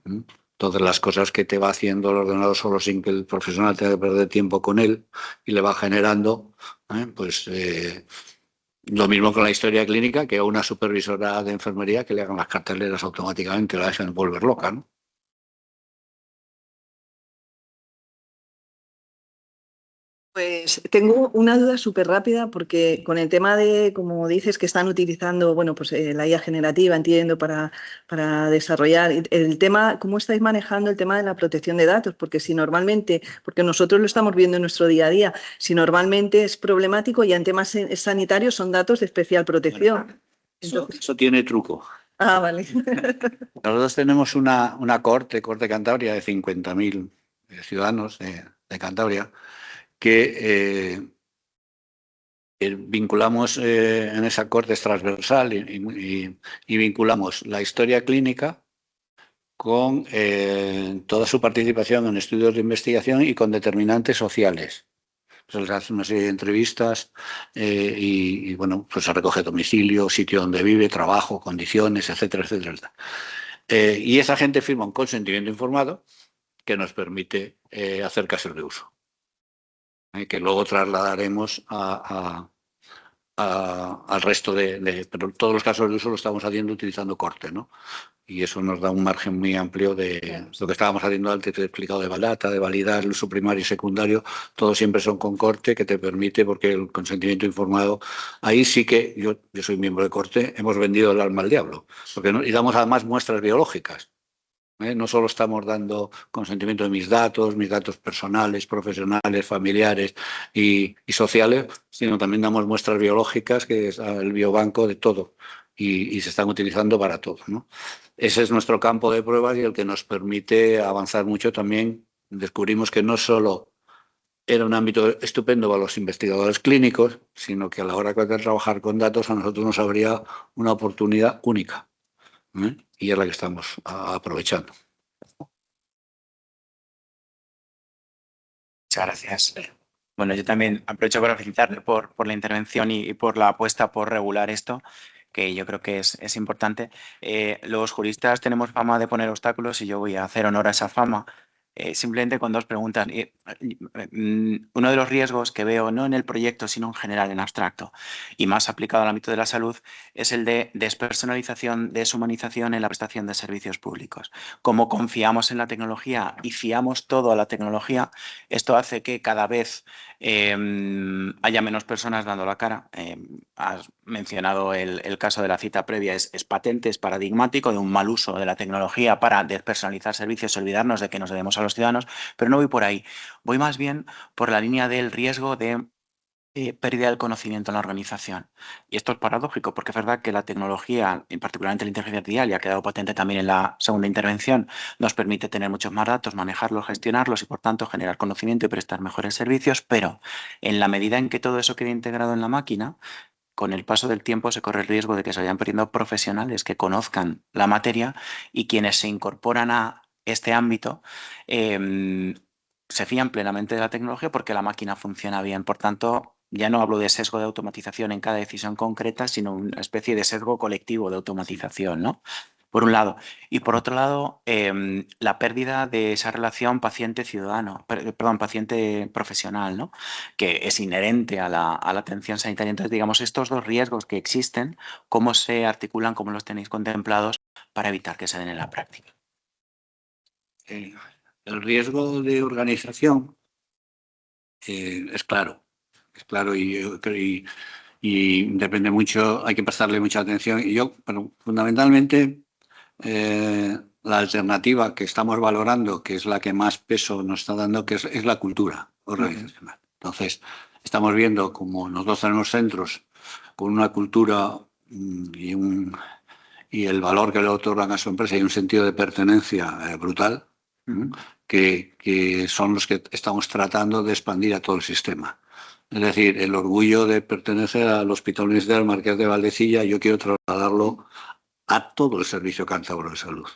Entonces, las cosas que te va haciendo el ordenador solo sin que el profesional tenga que perder tiempo con él y le va generando, pues lo mismo con la historia clínica, que a una supervisora de enfermería que le hagan las carteleras automáticamente, la dejen volver loca, ¿no? Pues tengo una duda súper rápida porque con el tema de, como dices, que están utilizando, bueno, pues la IA generativa, entiendo, para desarrollar el tema, ¿cómo estáis manejando el tema de la protección de datos? Porque si normalmente, porque nosotros lo estamos viendo en nuestro día a día, si normalmente es problemático, ya en temas sanitarios son datos de especial protección. Bueno, eso tiene truco. Ah, vale. Nosotros tenemos una cohorte Cantabria de 50.000 ciudadanos de Cantabria, que vinculamos en esa corte transversal y vinculamos la historia clínica con toda su participación en estudios de investigación y con determinantes sociales. Se hace una serie de entrevistas y bueno, pues se recoge domicilio, sitio donde vive, trabajo, condiciones, etcétera, etcétera. Y esa gente firma un consentimiento informado que nos permite hacer casos de uso, que luego trasladaremos al resto pero todos los casos de uso lo estamos haciendo utilizando corte, ¿no? Y eso nos da un margen muy amplio de lo que estábamos haciendo antes, te he explicado de Valata, de validar el uso primario y secundario, todos siempre son con corte, que te permite, porque el consentimiento informado, ahí sí que yo soy miembro de corte, hemos vendido el alma al diablo, porque y damos además muestras biológicas. No solo estamos dando consentimiento de mis datos personales, profesionales, familiares y sociales, sino también damos muestras biológicas, que es el biobanco de todo, y se están utilizando para todo, ¿no? Ese es nuestro campo de pruebas y el que nos permite avanzar mucho también. Descubrimos que no solo era un ámbito estupendo para los investigadores clínicos, sino que a la hora de trabajar con datos a nosotros nos habría una oportunidad única. Y es la que estamos aprovechando. Muchas gracias. Bueno, yo también aprovecho para felicitarle por la intervención y por la apuesta por regular esto, que yo creo que es importante. Los juristas tenemos fama de poner obstáculos y yo voy a hacer honor a esa fama. Simplemente con dos preguntas. Uno de los riesgos que veo, no en el proyecto, sino en general, en abstracto, y más aplicado al ámbito de la salud, es el de despersonalización, deshumanización en la prestación de servicios públicos. Como confiamos en la tecnología y fiamos todo a la tecnología, esto hace que cada vez haya menos personas dando la cara. Has mencionado el caso de la cita previa, es patente, es paradigmático de un mal uso de la tecnología para despersonalizar servicios, olvidarnos de que nos debemos a los ciudadanos, pero no voy por ahí. Voy más bien por la línea del riesgo de pérdida del conocimiento en la organización. Y esto es paradójico, porque es verdad que la tecnología, en particularmente la inteligencia artificial, y ha quedado patente también en la segunda intervención, nos permite tener muchos más datos, manejarlos, gestionarlos y, por tanto, generar conocimiento y prestar mejores servicios, pero en la medida en que todo eso quede integrado en la máquina, con el paso del tiempo se corre el riesgo de que se vayan perdiendo profesionales que conozcan la materia y quienes se incorporan a este ámbito se fían plenamente de la tecnología porque la máquina funciona bien. Por tanto, ya no hablo de sesgo de automatización en cada decisión concreta, sino una especie de sesgo colectivo de automatización, ¿no? Por un lado. Y por otro lado, la pérdida de esa relación paciente-ciudadano, perdón, paciente-profesional, ¿no? Que es inherente a la atención sanitaria. Entonces, digamos, estos dos riesgos que existen, ¿cómo se articulan, cómo los tenéis contemplados para evitar que se den en la práctica? El riesgo de organización es claro y y depende mucho, hay que prestarle mucha atención. Y yo, pero fundamentalmente, la alternativa que estamos valorando, que es la que más peso nos está dando, que es la cultura organizacional. Entonces, estamos viendo como nosotros tenemos centros con una cultura y el valor que le otorgan a su empresa y un sentido de pertenencia brutal, que son los que estamos tratando de expandir a todo el sistema. Es decir, el orgullo de pertenecer al Hospital Universitario Marqués de Valdecilla, yo quiero trasladarlo a todo el Servicio Cántabro de Salud.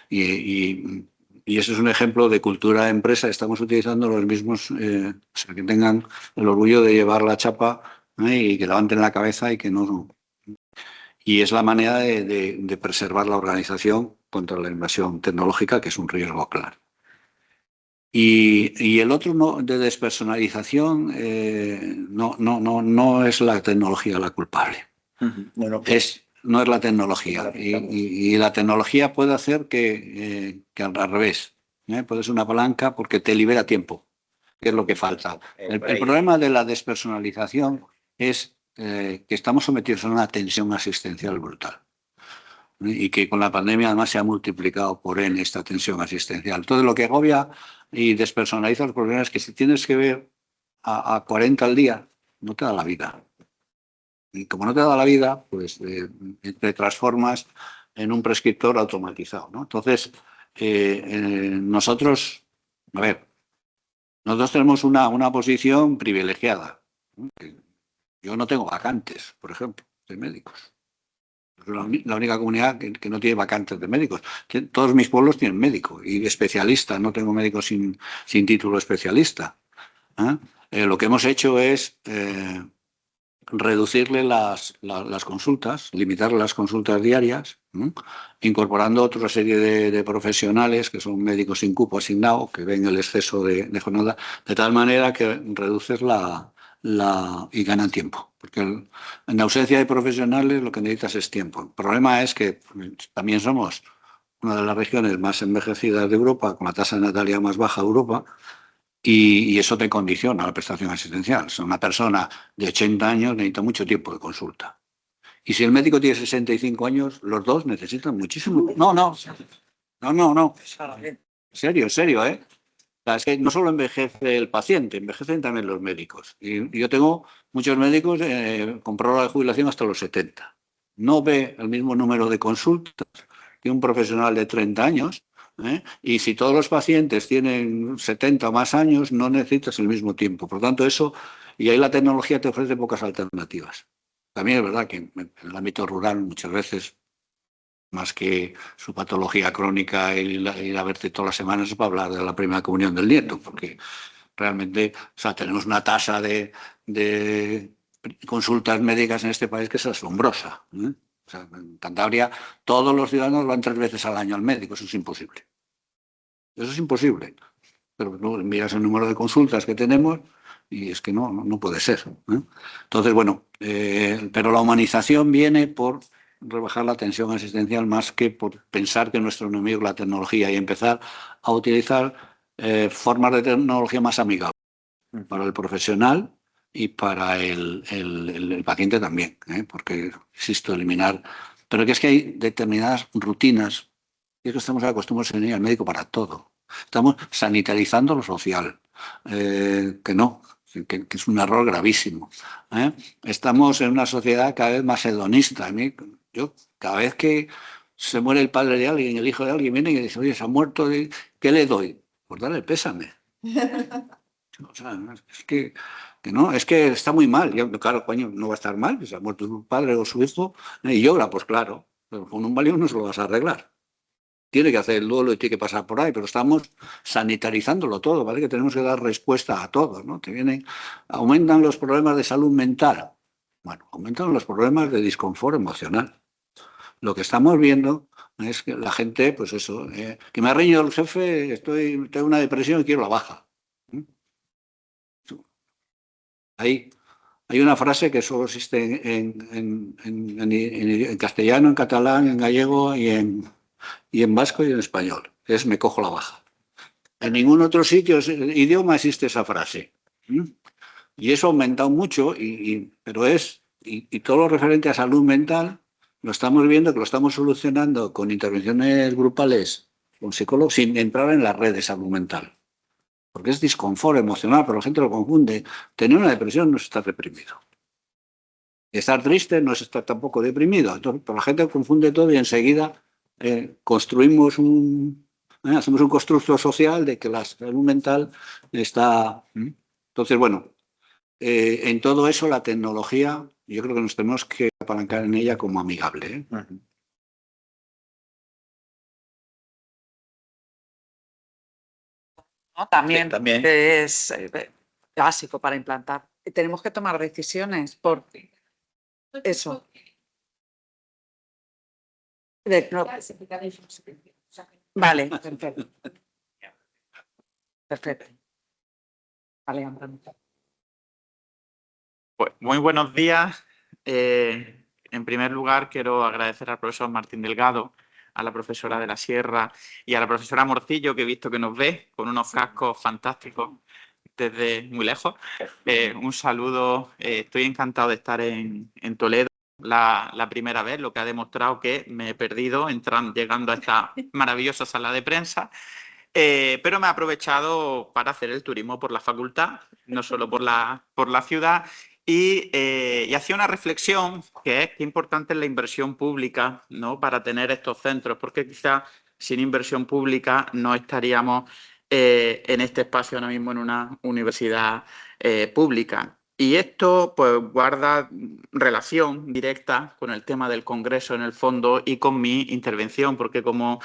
Y ese es un ejemplo de cultura de empresa. Estamos utilizando los mismos, o sea, que tengan el orgullo de llevar la chapa y que levanten la cabeza y que no. Y es la manera de preservar la organización contra la invasión tecnológica, que es un riesgo claro. Y el otro de despersonalización no es la tecnología la culpable. No es la tecnología. Y la tecnología puede hacer que al revés. Puede ser una palanca porque te libera tiempo, que es lo que falta. El problema de la despersonalización es que estamos sometidos a una tensión asistencial brutal. Y que con la pandemia además se ha multiplicado por N esta tensión asistencial. Entonces lo que agobia y despersonaliza los problemas es que si tienes que ver a 40 al día, no te da la vida. Y como no te da la vida, pues te transformas en un prescriptor automatizado, ¿no? Entonces, nosotros tenemos una posición privilegiada, ¿no? Yo no tengo vacantes, por ejemplo, de médicos. Es la única comunidad que no tiene vacantes de médicos. Todos mis pueblos tienen médico y especialista. No tengo médico sin título especialista. Lo que hemos hecho es reducirle las consultas, limitar las consultas diarias, incorporando otra serie de profesionales que son médicos sin cupo asignado, que ven el exceso de jornada, de tal manera que reduces y ganan tiempo. Porque en ausencia de profesionales lo que necesitas es tiempo. El problema es que también somos una de las regiones más envejecidas de Europa, con la tasa de natalidad más baja de Europa, y eso te condiciona la prestación asistencial. O sea, una persona de 80 años necesita mucho tiempo de consulta. Y si el médico tiene 65 años, los dos necesitan muchísimo. No. En serio, ¿eh? O sea, es que no solo envejece el paciente, envejecen también los médicos. Y yo tengo muchos médicos con prórroga de jubilación hasta los 70. No ve el mismo número de consultas que un profesional de 30 años. Y si todos los pacientes tienen 70 o más años, no necesitas el mismo tiempo. Por lo tanto, y ahí la tecnología te ofrece pocas alternativas. También es verdad que en el ámbito rural muchas veces, más que su patología crónica y la verte todas las semanas, es para hablar de la primera comunión del nieto, porque realmente, o sea, tenemos una tasa de consultas médicas en este país que es asombrosa. O sea, en Cantabria todos los ciudadanos van 3 veces al año al médico. Eso es imposible. Eso es imposible. Pero no, miras el número de consultas que tenemos y es que no puede ser. Entonces, bueno, pero la humanización viene por rebajar la tensión asistencial más que por pensar que nuestro enemigo es la tecnología y empezar a utilizar formas de tecnología más amigables para el profesional y para el paciente también, porque, insisto, eliminar. Pero que es que hay determinadas rutinas, y es que estamos acostumbrados a ir al médico para todo. Estamos sanitarizando lo social, que es un error gravísimo. Estamos en una sociedad cada vez más hedonista. Yo, cada vez que se muere el padre de alguien, el hijo de alguien, viene y dice, oye, se ha muerto, ¿qué le doy? Pues darle el pésame. O sea, es que está muy mal. Claro, coño, no va a estar mal, se ha muerto su padre o su hijo y llora, pues claro, pero con un valium no se lo vas a arreglar. Tiene que hacer el duelo y tiene que pasar por ahí, pero estamos sanitarizándolo todo, ¿vale? Que tenemos que dar respuesta a todo, ¿no? Aumentan los problemas de salud mental. Bueno, aumentan los problemas de disconfort emocional. Lo que estamos viendo es que la gente, pues eso, que me ha reñido el jefe, tengo una depresión y quiero la baja. Hay una frase que solo existe en castellano, en catalán, en gallego y en vasco y en español. Es me cojo la baja. En ningún otro idioma existe esa frase. Y eso ha aumentado mucho, pero y todo lo referente a salud mental lo estamos viendo, que lo estamos solucionando con intervenciones grupales, con psicólogos, sin entrar en la red de salud mental. Porque es disconfort emocional, pero la gente lo confunde. Tener una depresión no es estar deprimido. Y estar triste no es estar tampoco deprimido. Entonces, pero la gente confunde todo y enseguida hacemos un constructo social de que la salud mental está... Entonces, bueno, en todo eso la tecnología, yo creo que nos tenemos que apalancar en ella como amigable. ¿No? También, Sí, también. que es básico para implantar. Y tenemos que tomar decisiones por eso. Vale, perfecto. Perfecto. Vale, Antonio. Pues, muy buenos días. En primer lugar, quiero agradecer al profesor Martín Delgado, a la profesora de la Sierra y a la profesora Morcillo, que he visto que nos ve con unos cascos fantásticos desde muy lejos. Un saludo. Estoy encantado de estar en Toledo la primera vez, lo que ha demostrado que me he perdido llegando a esta maravillosa sala de prensa. Pero me he aprovechado para hacer el turismo por la facultad, no solo por la ciudad, y hacía una reflexión que es que importante es la inversión pública, ¿no?, para tener estos centros, porque quizás sin inversión pública no estaríamos en este espacio ahora mismo en una universidad pública. Y esto pues guarda relación directa con el tema del Congreso en el fondo y con mi intervención, porque como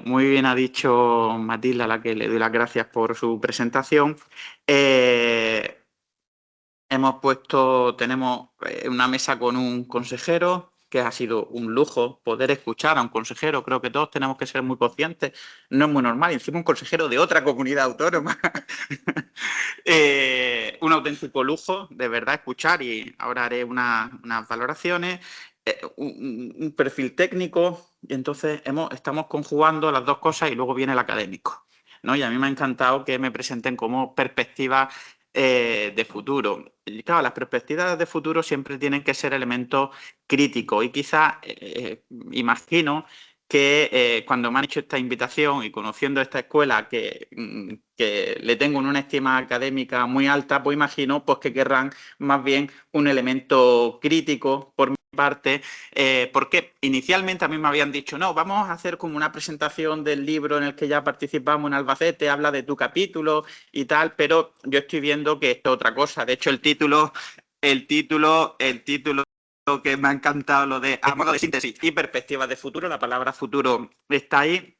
muy bien ha dicho Matilda, a la que le doy las gracias por su presentación, tenemos una mesa con un consejero, que ha sido un lujo poder escuchar a un consejero. Creo que todos tenemos que ser muy conscientes. No es muy normal. Y encima un consejero de otra comunidad autónoma. Un auténtico lujo, de verdad, escuchar, y ahora haré unas valoraciones. Un perfil técnico, y entonces estamos conjugando las dos cosas y luego viene el académico, ¿no? Y a mí me ha encantado que me presenten como perspectivas de futuro. Y claro, las perspectivas de futuro siempre tienen que ser elementos críticos, y quizás imagino que cuando me han hecho esta invitación y conociendo esta escuela que le tengo una estima académica muy alta, pues imagino pues, que querrán más bien un elemento crítico por mi parte, porque inicialmente a mí me habían dicho, no, vamos a hacer como una presentación del libro en el que ya participamos en Albacete, habla de tu capítulo y tal, pero yo estoy viendo que esto es otra cosa. De hecho, el título que me ha encantado, lo de a modo de síntesis y perspectivas de futuro, la palabra futuro está ahí.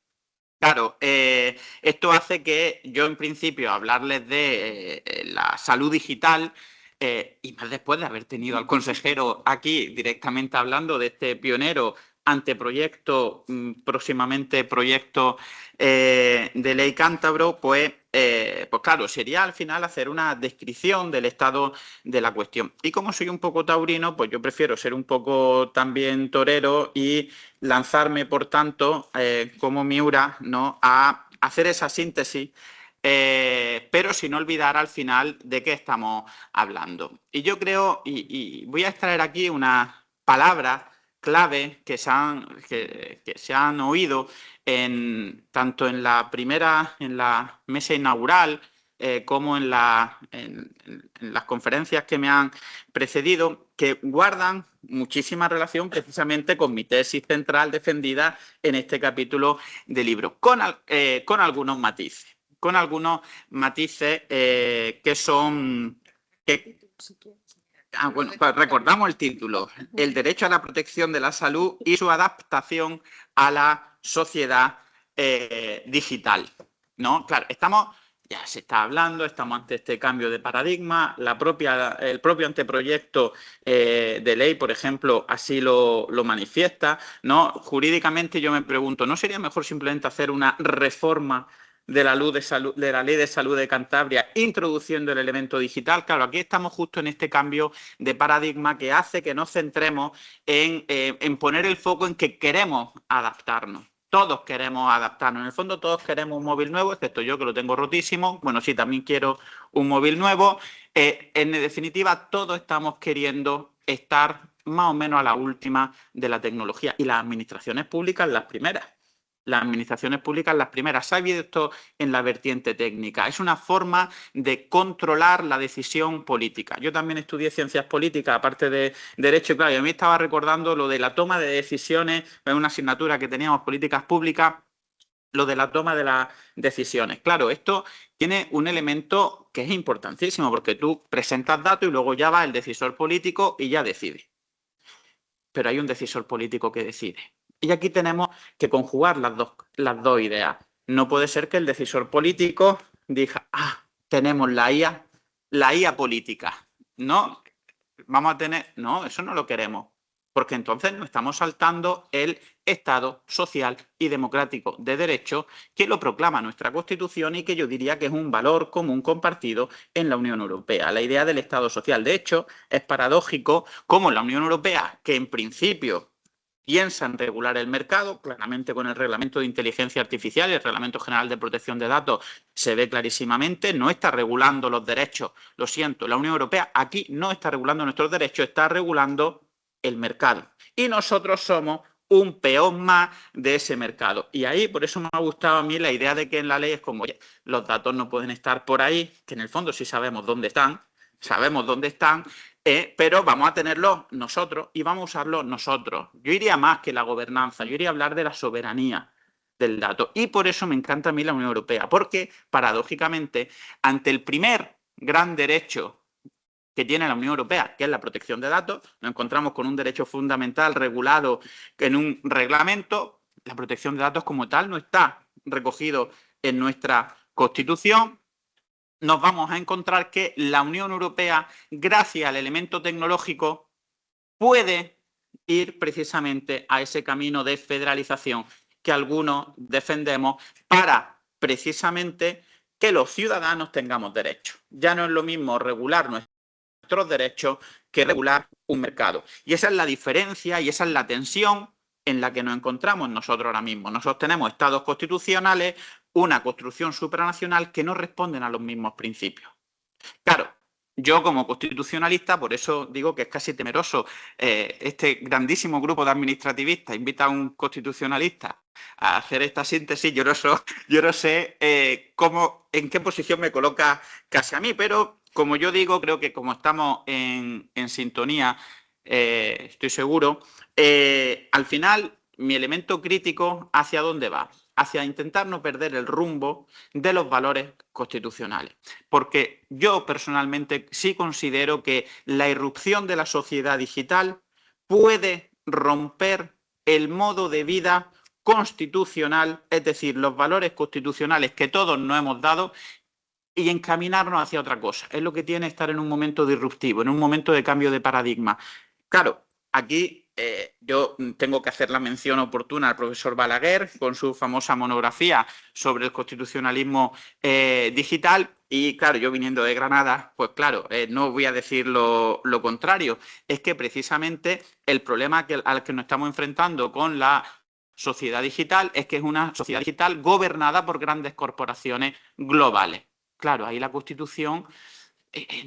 Claro, esto hace que yo en principio hablarles de la salud digital, y más después de haber tenido al consejero aquí directamente hablando de este pionero anteproyecto, próximamente proyecto de ley cántabro, pues claro, sería al final hacer una descripción del estado de la cuestión. Y como soy un poco taurino, pues yo prefiero ser un poco también torero y lanzarme, por tanto, como Miura, ¿no?, a hacer esa síntesis, pero sin olvidar al final de qué estamos hablando. Y yo creo, y voy a extraer aquí unas palabras clave que se han oído tanto en la mesa inaugural, como en las conferencias que me han precedido, que guardan muchísima relación precisamente con mi tesis central defendida en este capítulo del libro, con algunos matices. Que son... bueno, pues recordamos el título: el derecho a la protección de la salud y su adaptación a la sociedad digital, ¿no? Claro, ya se está hablando, estamos ante este cambio de paradigma. El propio anteproyecto de ley, por ejemplo, así lo manifiesta, ¿no? Jurídicamente yo me pregunto, ¿no sería mejor simplemente hacer una reforma de la Ley de Salud de Cantabria, introduciendo el elemento digital? Claro, aquí estamos justo en este cambio de paradigma que hace que nos centremos en poner el foco en que queremos adaptarnos. Todos queremos adaptarnos. En el fondo todos queremos un móvil nuevo, excepto yo que lo tengo rotísimo. Bueno, sí, también quiero un móvil nuevo. En definitiva, todos estamos queriendo estar más o menos a la última de la tecnología. Y las administraciones públicas las primeras. Las administraciones públicas las primeras. Se ha visto en la vertiente técnica. Es una forma de controlar la decisión política. Yo también estudié ciencias políticas, aparte de Derecho, y claro, y a mí estaba recordando lo de la toma de decisiones, en una asignatura que teníamos, políticas públicas, lo de la toma de las decisiones. Claro, esto tiene un elemento que es importantísimo, porque tú presentas datos y luego ya va el decisor político y ya decide. Pero hay un decisor político que decide. Y aquí tenemos que conjugar las dos ideas. No puede ser que el decisor político diga, tenemos la IA política. No, vamos a tener... No, eso no lo queremos. Porque entonces nos estamos saltando el Estado social y democrático de derecho que lo proclama nuestra Constitución y que yo diría que es un valor común compartido en la Unión Europea. La idea del Estado social. De hecho, es paradójico cómo la Unión Europea, que en principio piensa en regular el mercado, claramente con el Reglamento de Inteligencia Artificial y el Reglamento General de Protección de Datos se ve clarísimamente, no está regulando los derechos. Lo siento, la Unión Europea aquí no está regulando nuestros derechos, está regulando el mercado. Y nosotros somos un peón más de ese mercado. Y ahí, por eso me ha gustado a mí la idea de que en la ley es como, oye, los datos no pueden estar por ahí, que en el fondo sí sabemos dónde están, pero vamos a tenerlos nosotros y vamos a usarlos nosotros. Yo iría más que la gobernanza, yo iría a hablar de la soberanía del dato. Y por eso me encanta a mí la Unión Europea, porque paradójicamente, ante el primer gran derecho que tiene la Unión Europea, que es la protección de datos, nos encontramos con un derecho fundamental regulado en un reglamento. La protección de datos como tal no está recogido en nuestra Constitución. Nos vamos a encontrar que la Unión Europea, gracias al elemento tecnológico, puede ir precisamente a ese camino de federalización que algunos defendemos para precisamente que los ciudadanos tengamos derechos. Ya no es lo mismo regular nuestros derechos que regular un mercado. Y esa es la diferencia y esa es la tensión en la que nos encontramos nosotros ahora mismo. Nosotros tenemos estados constitucionales, una construcción supranacional que no responden a los mismos principios. Claro, yo como constitucionalista, por eso digo que es casi temeroso este grandísimo grupo de administrativistas invita a un constitucionalista a hacer esta síntesis. Yo no sé en qué posición me coloca casi a mí, pero como yo digo, creo que como estamos en sintonía, estoy seguro, al final mi elemento crítico, ¿hacia dónde va? Hacia intentar no perder el rumbo de los valores constitucionales. Porque yo personalmente sí considero que la irrupción de la sociedad digital puede romper el modo de vida constitucional, es decir, los valores constitucionales que todos nos hemos dado, y encaminarnos hacia otra cosa. Es lo que tiene estar en un momento disruptivo, en un momento de cambio de paradigma. Claro, aquí yo tengo que hacer la mención oportuna al profesor Balaguer con su famosa monografía sobre el constitucionalismo digital. Y claro, yo viniendo de Granada, pues claro, no voy a decir lo contrario. Es que precisamente el problema al que nos estamos enfrentando con la sociedad digital es que es una sociedad digital gobernada por grandes corporaciones globales. Claro, ahí la Constitución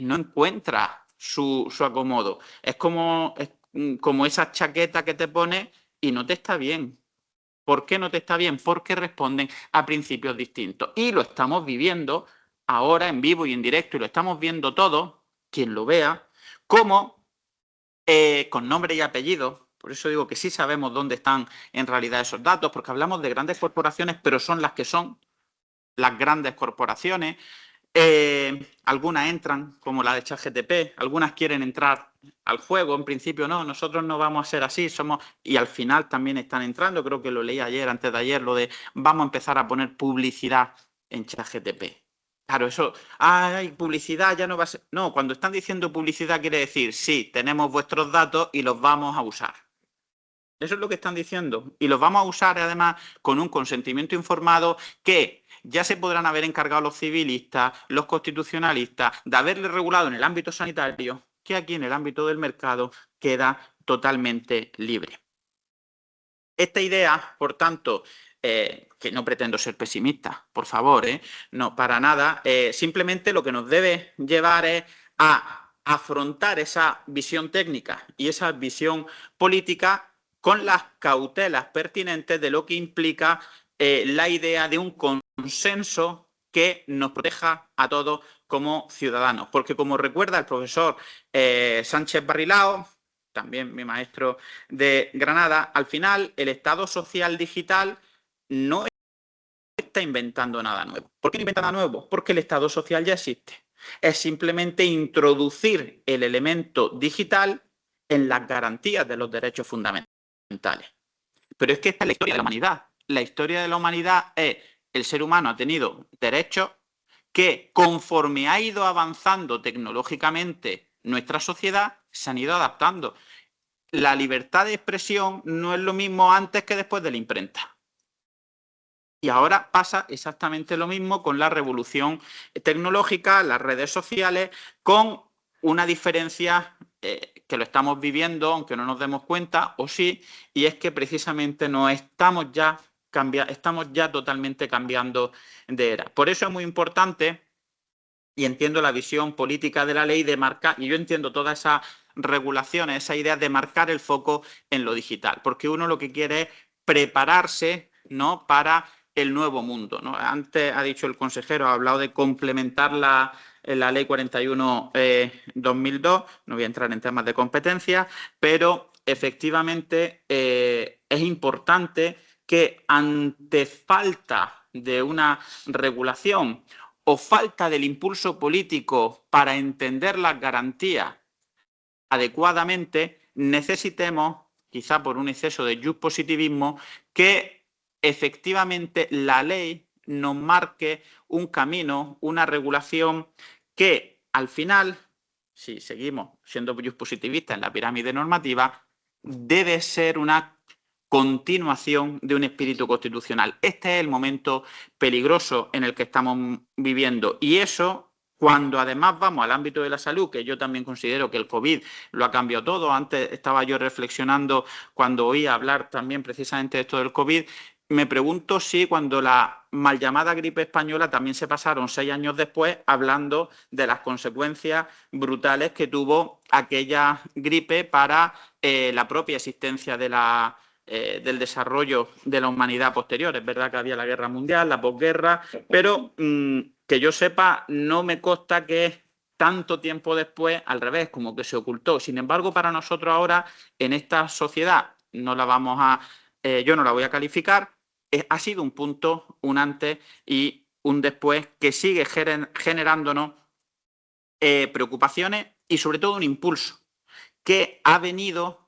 no encuentra su acomodo. Es como esa chaqueta que te pones y no te está bien. ¿Por qué no te está bien? Porque responden a principios distintos. Y lo estamos viviendo ahora en vivo y en directo, y lo estamos viendo todos, quien lo vea, como con nombre y apellido. Por eso digo que sí sabemos dónde están en realidad esos datos, porque hablamos de grandes corporaciones, pero son las que son las grandes corporaciones. Algunas entran, como la de ChatGPT, algunas quieren entrar al juego, en principio no, nosotros no vamos a ser así, y al final también están entrando, creo que lo leí ayer, antes de ayer, lo de vamos a empezar a poner publicidad en ChatGPT. Claro, eso, hay publicidad, ya no va a ser... No, cuando están diciendo publicidad quiere decir, sí, tenemos vuestros datos y los vamos a usar. Eso es lo que están diciendo. Y los vamos a usar además con un consentimiento informado que ya se podrán haber encargado los civilistas, los constitucionalistas, de haberle regulado en el ámbito sanitario, que aquí en el ámbito del mercado queda totalmente libre. Esta idea, por tanto, que no pretendo ser pesimista, por favor, no, para nada, simplemente lo que nos debe llevar es a afrontar esa visión técnica y esa visión política con las cautelas pertinentes de lo que implica la idea de un consenso que nos proteja a todos como ciudadanos. Porque, como recuerda el profesor Sánchez Barrilao, también mi maestro de Granada, al final el Estado social digital no está inventando nada nuevo. ¿Por qué no inventa nada nuevo? Porque el Estado social ya existe. Es simplemente introducir el elemento digital en las garantías de los derechos fundamentales. Pero es que esta es la historia de la humanidad. La historia de la humanidad es el ser humano ha tenido derechos que, conforme ha ido avanzando tecnológicamente nuestra sociedad, se han ido adaptando. La libertad de expresión no es lo mismo antes que después de la imprenta. Y ahora pasa exactamente lo mismo con la revolución tecnológica, las redes sociales, con una diferencia que lo estamos viviendo, aunque no nos demos cuenta, o sí, y es que precisamente estamos ya totalmente cambiando de era. Por eso es muy importante, y entiendo la visión política de la ley de marcar, y yo entiendo todas esas regulaciones, esa idea de marcar el foco en lo digital, porque uno lo que quiere es prepararse, ¿no?, para el nuevo mundo, ¿no? Antes ha dicho el consejero, ha hablado de complementar la ley 41/2002, no voy a entrar en temas de competencia, pero efectivamente es importante que ante falta de una regulación o falta del impulso político para entender las garantías adecuadamente, necesitemos, quizá por un exceso de positivismo, que efectivamente la ley nos marque un camino, una regulación que al final, si seguimos siendo positivistas en la pirámide normativa, debe ser una continuación de un espíritu constitucional. Este es el momento peligroso en el que estamos viviendo y eso, cuando además vamos al ámbito de la salud, que yo también considero que el COVID lo ha cambiado todo. Antes estaba yo reflexionando cuando oía hablar también precisamente de esto del COVID. Me pregunto si cuando la mal llamada gripe española también se pasaron 6 años después hablando de las consecuencias brutales que tuvo aquella gripe para la propia existencia del desarrollo de la humanidad posterior. Es verdad que había la guerra mundial, la posguerra, pero que yo sepa, no me consta que tanto tiempo después, al revés, como que se ocultó. Sin embargo, para nosotros ahora, en esta sociedad, yo no la voy a calificar, ha sido un punto, un antes y un después que sigue generándonos preocupaciones y sobre todo un impulso que ha venido,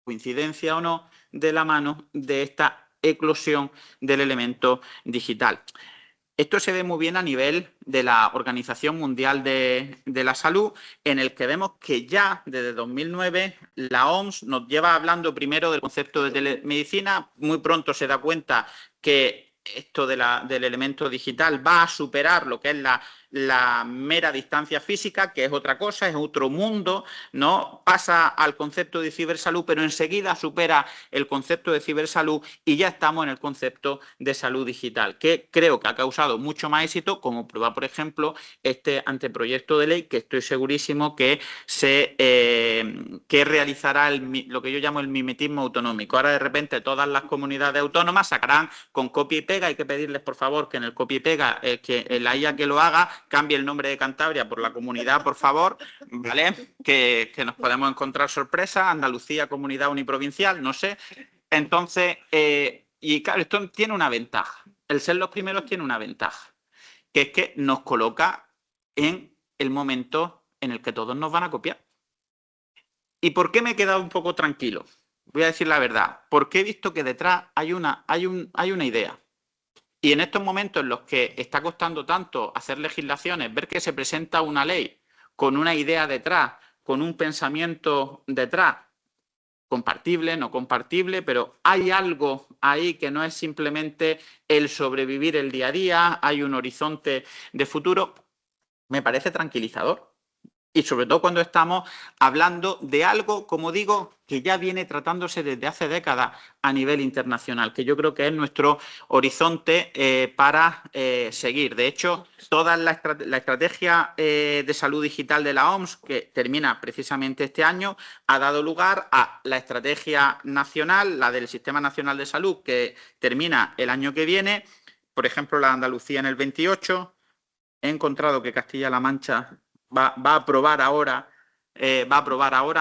coincidencia o no, de la mano de esta eclosión del elemento digital. Esto se ve muy bien a nivel de la Organización Mundial de la Salud, en el que vemos que ya desde 2009 la OMS nos lleva hablando primero del concepto de telemedicina. Muy pronto se da cuenta que esto del elemento digital va a superar lo que es la mera distancia física, que es otra cosa, es otro mundo, ¿no? Pasa al concepto de cibersalud, pero enseguida supera el concepto de cibersalud y ya estamos en el concepto de salud digital, que creo que ha causado mucho más éxito, como prueba, por ejemplo, este anteproyecto de ley, que estoy segurísimo que que realizará lo que yo llamo el mimetismo autonómico. Ahora, de repente, todas las comunidades autónomas sacarán con copia y pega. Hay que pedirles, por favor, que en el copia y pega, que la IA que lo haga, cambie el nombre de Cantabria por la comunidad, por favor, ¿vale? Que nos podemos encontrar sorpresas. Andalucía, comunidad uniprovincial, no sé. Entonces, y claro, esto tiene una ventaja. El ser los primeros tiene una ventaja, que es que nos coloca en el momento en el que todos nos van a copiar. ¿Y por qué me he quedado un poco tranquilo? Voy a decir la verdad. Porque he visto que detrás hay una idea. Y en estos momentos en los que está costando tanto hacer legislaciones, ver que se presenta una ley con una idea detrás, con un pensamiento detrás, compartible, no compartible, pero hay algo ahí que no es simplemente el sobrevivir el día a día, hay un horizonte de futuro, me parece tranquilizador. Y sobre todo cuando estamos hablando de algo, como digo, que ya viene tratándose desde hace décadas a nivel internacional, que yo creo que es nuestro horizonte para seguir. De hecho, toda la estrategia de salud digital de la OMS, que termina precisamente este año, ha dado lugar a la estrategia nacional, la del Sistema Nacional de Salud, que termina el año que viene. Por ejemplo, la de Andalucía en el 28. He encontrado que Castilla-La Mancha va a aprobar ahora,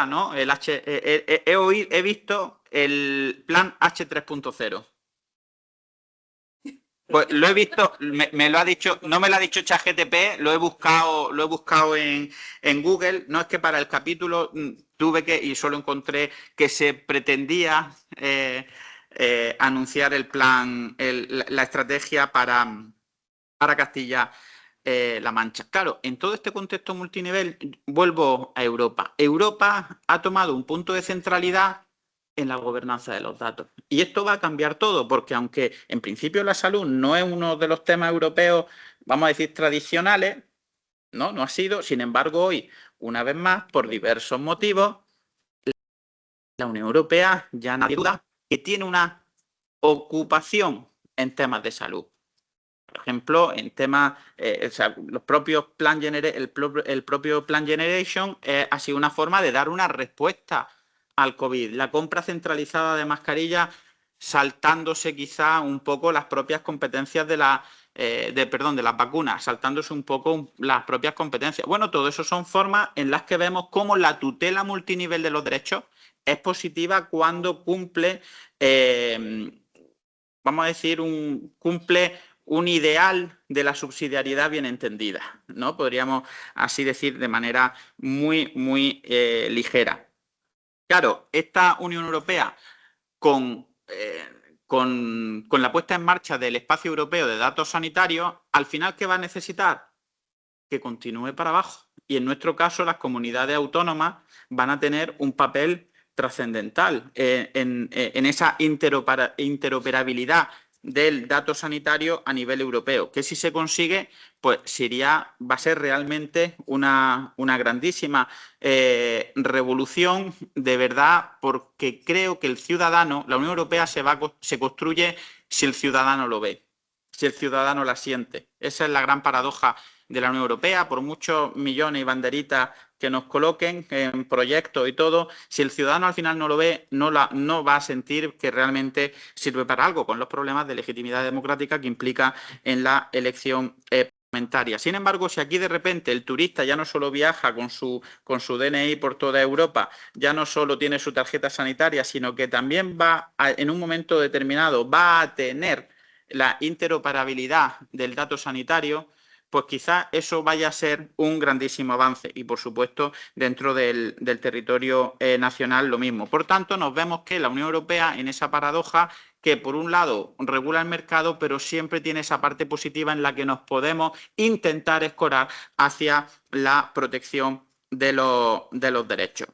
¿no? He visto el plan H3.0. Pues lo he visto, me lo ha dicho, no me lo ha dicho ChatGPT, lo he buscado en Google. No es que para el capítulo tuve que, y solo encontré que se pretendía anunciar el plan, la estrategia para Castilla-La Mancha. Claro, en todo este contexto multinivel, vuelvo a Europa. Europa ha tomado un punto de centralidad en la gobernanza de los datos. Y esto va a cambiar todo, porque aunque en principio la salud no es uno de los temas europeos, vamos a decir, tradicionales, no ha sido. Sin embargo, hoy, una vez más, por diversos motivos, la Unión Europea ya nadie duda que tiene una ocupación en temas de salud. Por ejemplo, en temas, los propios el propio Plan Generation ha sido una forma de dar una respuesta al COVID. La compra centralizada de mascarillas, saltándose quizá un poco las propias competencias de las vacunas, saltándose un poco las propias competencias. Bueno, todo eso son formas en las que vemos cómo la tutela multinivel de los derechos es positiva cuando cumple, vamos a decir, cumple un ideal de la subsidiariedad bien entendida, ¿no? Podríamos así decir de manera muy, muy ligera. Claro, esta Unión Europea con la puesta en marcha del espacio europeo de datos sanitarios, al final, ¿qué va a necesitar? Que continúe para abajo. Y en nuestro caso, las comunidades autónomas van a tener un papel trascendental en esa interoperabilidad del dato sanitario a nivel europeo, que si se consigue, pues va a ser realmente una grandísima revolución de verdad, porque creo que el ciudadano, la Unión Europea se construye si el ciudadano lo ve, si el ciudadano la siente. Esa es la gran paradoja de la Unión Europea, por muchos millones y banderitas que nos coloquen en proyectos y todo, si el ciudadano al final no lo ve, no va a sentir que realmente sirve para algo, con los problemas de legitimidad democrática que implica en la elección parlamentaria. Sin embargo, si aquí de repente el turista ya no solo viaja con su DNI por toda Europa, ya no solo tiene su tarjeta sanitaria, sino que también en un momento determinado va a tener la interoperabilidad del dato sanitario, pues quizás eso vaya a ser un grandísimo avance y, por supuesto, dentro del territorio nacional lo mismo. Por tanto, nos vemos que la Unión Europea, en esa paradoja, que por un lado regula el mercado, pero siempre tiene esa parte positiva en la que nos podemos intentar escorar hacia la protección de los derechos.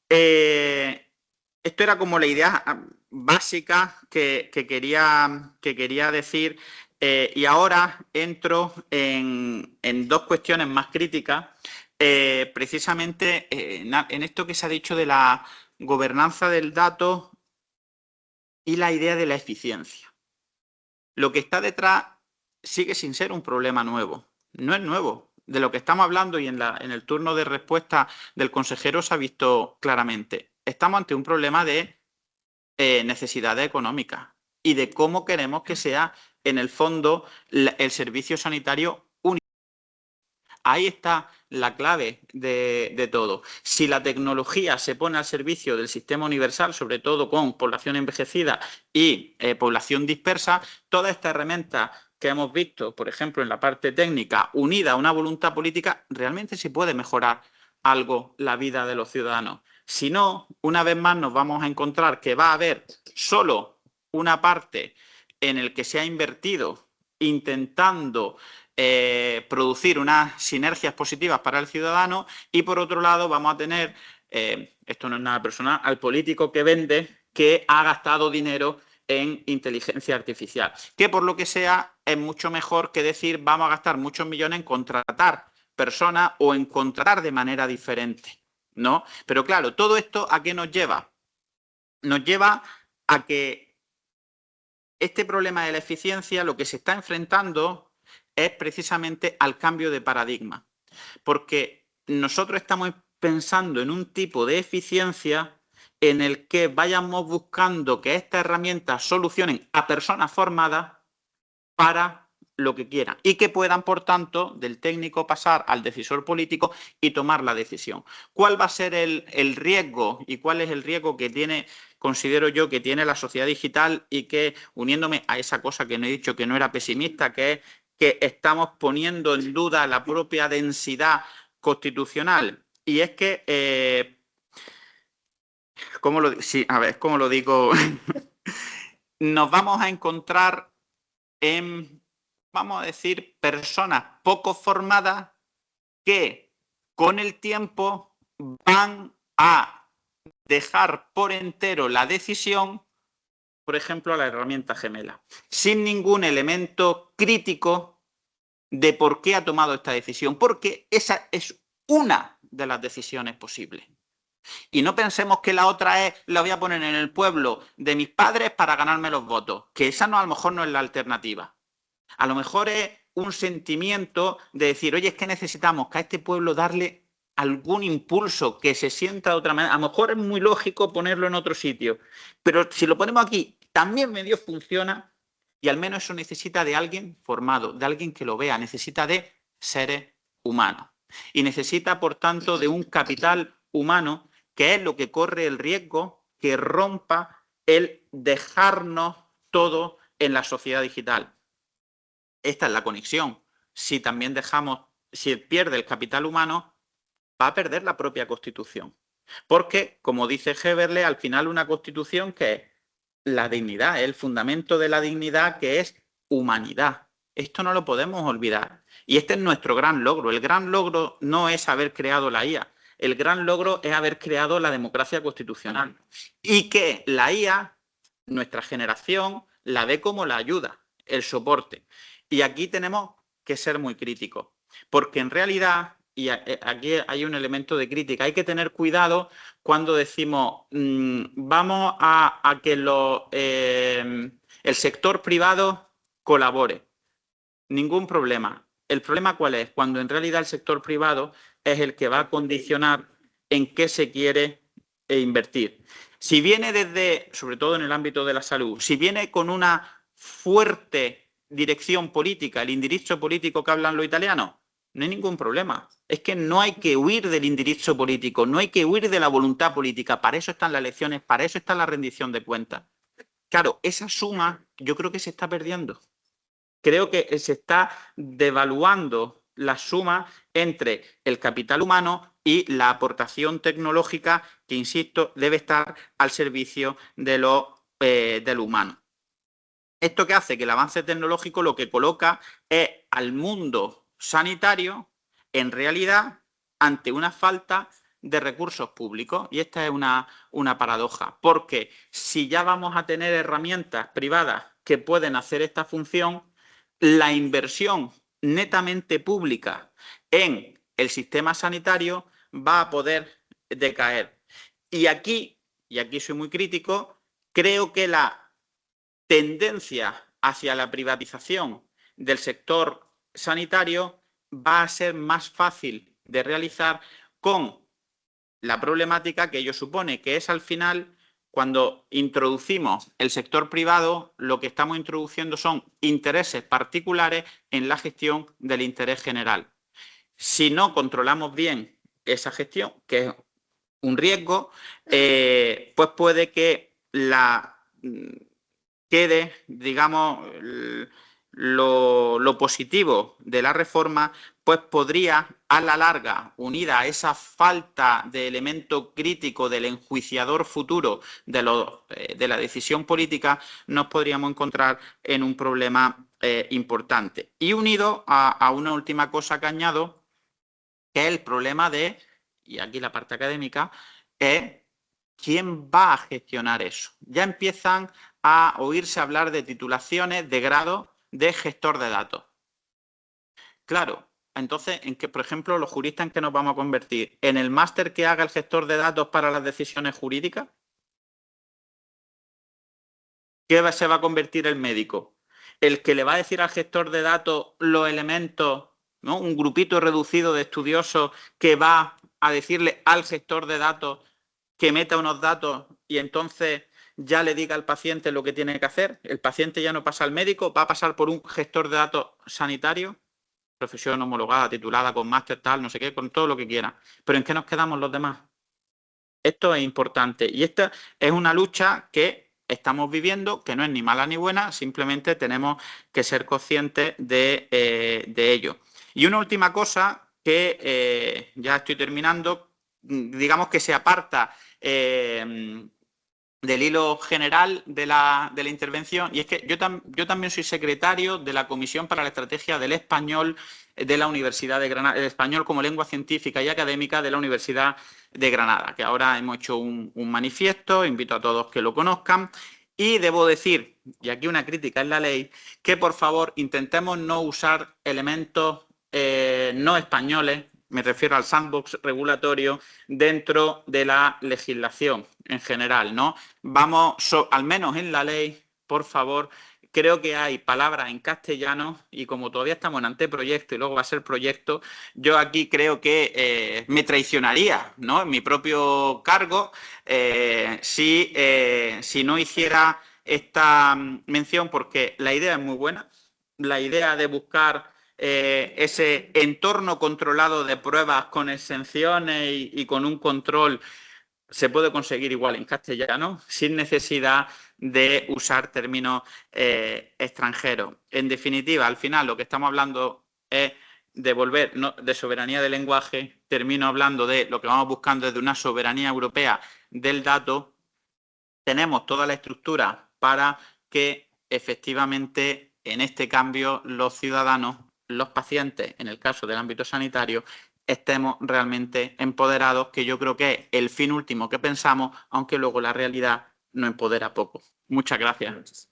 Esto era como la idea básica que quería decir. Y ahora entro en dos cuestiones más críticas, precisamente en esto que se ha dicho de la gobernanza del dato y la idea de la eficiencia. Lo que está detrás sigue sin ser un problema nuevo, no es nuevo. De lo que estamos hablando y en el turno de respuesta del consejero se ha visto claramente. Estamos ante un problema de necesidades económicas y de cómo queremos que sea en el fondo el servicio sanitario único. Ahí está la clave de todo. Si la tecnología se pone al servicio del sistema universal, sobre todo con población envejecida y población dispersa, toda esta herramienta que hemos visto, por ejemplo, en la parte técnica, unida a una voluntad política, realmente se puede mejorar algo la vida de los ciudadanos. Si no, una vez más nos vamos a encontrar que va a haber solo una parte en el que se ha invertido intentando producir unas sinergias positivas para el ciudadano y por otro lado vamos a tener, esto no es nada personal, al político que vende que ha gastado dinero en inteligencia artificial, que por lo que sea es mucho mejor que decir vamos a gastar muchos millones en contratar personas o encontrar de manera diferente, ¿no? Pero claro, todo esto ¿a qué nos lleva? Nos lleva a que este problema de la eficiencia lo que se está enfrentando es precisamente al cambio de paradigma, porque nosotros estamos pensando en un tipo de eficiencia en el que vayamos buscando que estas herramientas solucionen a personas formadas para lo que quieran y que puedan, por tanto, del técnico pasar al decisor político y tomar la decisión. ¿Cuál va a ser el riesgo y cuál es el riesgo que tiene, considero yo, que tiene la sociedad digital y que, uniéndome a esa cosa que no he dicho que no era pesimista, que es que estamos poniendo en duda la propia densidad constitucional? Y es que, ¿cómo lo digo? Nos vamos a encontrar en, vamos a decir, personas poco formadas que con el tiempo van a dejar por entero la decisión, por ejemplo, a la herramienta gemela, sin ningún elemento crítico de por qué ha tomado esta decisión, porque esa es una de las decisiones posibles. Y no pensemos que la otra es, la voy a poner en el pueblo de mis padres para ganarme los votos, que esa no, a lo mejor no es la alternativa. A lo mejor es un sentimiento de decir, oye, es que necesitamos que a este pueblo darle algún impulso, que se sienta de otra manera. A lo mejor es muy lógico ponerlo en otro sitio, pero si lo ponemos aquí, también medio funciona y al menos eso necesita de alguien formado, de alguien que lo vea, necesita de seres humanos y necesita, por tanto, de un capital humano que es lo que corre el riesgo que rompa el dejarnos todo en la sociedad digital. Esta es la conexión. Si también dejamos, si pierde el capital humano, va a perder la propia Constitución. Porque, como dice Heberle, al final una Constitución que es la dignidad, el fundamento de la dignidad, que es humanidad. Esto no lo podemos olvidar. Y este es nuestro gran logro. El gran logro no es haber creado la IA. El gran logro es haber creado la democracia constitucional. Y que la IA, nuestra generación, la ve como la ayuda, el soporte. Y aquí tenemos que ser muy críticos. Porque en realidad, y aquí hay un elemento de crítica, hay que tener cuidado cuando decimos vamos a que el sector privado colabore. Ningún problema. ¿El problema cuál es? Cuando en realidad el sector privado es el que va a condicionar en qué se quiere invertir. Si viene desde, sobre todo en el ámbito de la salud, si viene con una fuerte dirección política, el indirizzo político que hablan los italianos, no hay ningún problema. Es que no hay que huir del indirizzo político, no hay que huir de la voluntad política. Para eso están las elecciones, para eso está la rendición de cuentas. Claro, esa suma yo creo que se está perdiendo. Creo que se está devaluando la suma entre el capital humano y la aportación tecnológica que, insisto, debe estar al servicio de lo humano. ¿Esto qué hace? Que el avance tecnológico lo que coloca es al mundo sanitario, en realidad, ante una falta de recursos públicos. Y esta es una paradoja, porque si ya vamos a tener herramientas privadas que pueden hacer esta función, la inversión netamente pública en el sistema sanitario va a poder decaer. Y aquí soy muy crítico, creo que la tendencia hacia la privatización del sector sanitario va a ser más fácil de realizar con la problemática que ello supone, que es al final, cuando introducimos el sector privado, lo que estamos introduciendo son intereses particulares en la gestión del interés general. Si no controlamos bien esa gestión, que es un riesgo, pues puede que quede, digamos, lo positivo de la reforma, pues podría, a la larga, unida a esa falta de elemento crítico del enjuiciador futuro de la decisión política, nos podríamos encontrar en un problema importante. Y unido a una última cosa que añado, que es el problema de, y aquí la parte académica, es quién va a gestionar eso. Ya empiezan a oírse hablar de titulaciones de grado de gestor de datos. Claro, Entonces, ¿en qué, por ejemplo, los juristas en qué nos vamos a convertir? ¿En el máster que haga el gestor de datos para las decisiones jurídicas? ¿Qué se va a convertir el médico? ¿El que le va a decir al gestor de datos los elementos, ¿no? Un grupito reducido de estudiosos que va a decirle al gestor de datos que meta unos datos y entonces ya le diga al paciente lo que tiene que hacer? El paciente ya no pasa al médico, va a pasar por un gestor de datos sanitario, profesión homologada, titulada, con máster, tal, no sé qué, con todo lo que quiera. ¿Pero en qué nos quedamos los demás? Esto es importante y esta es una lucha que estamos viviendo, que no es ni mala ni buena, simplemente tenemos que ser conscientes de ello. Y una última cosa que ya estoy terminando, digamos que se aparta del hilo general de la intervención, y es que yo también soy secretario de la Comisión para la Estrategia del Español de la Universidad de Granada, el español como lengua científica y académica de la Universidad de Granada, que ahora hemos hecho un manifiesto, invito a todos que lo conozcan, y debo decir, y aquí una crítica en la ley, que por favor intentemos no usar elementos no españoles, me refiero al sandbox regulatorio, dentro de la legislación en general, ¿no? Vamos, al menos en la ley, por favor, creo que hay palabras en castellano y como todavía estamos en anteproyecto y luego va a ser proyecto, yo aquí creo que me traicionaría, ¿no? En mi propio cargo si no hiciera esta mención, porque la idea es muy buena, la idea de buscar ese entorno controlado de pruebas con exenciones y con un control se puede conseguir igual en castellano sin necesidad de usar términos extranjeros. En definitiva, al final lo que estamos hablando es de volver de soberanía del lenguaje, termino hablando de lo que vamos buscando es de una soberanía europea del dato. Tenemos toda la estructura para que efectivamente en este cambio los ciudadanos, los pacientes, en el caso del ámbito sanitario, estemos realmente empoderados, que yo creo que es el fin último que pensamos, aunque luego la realidad nos empodera poco. Muchas gracias.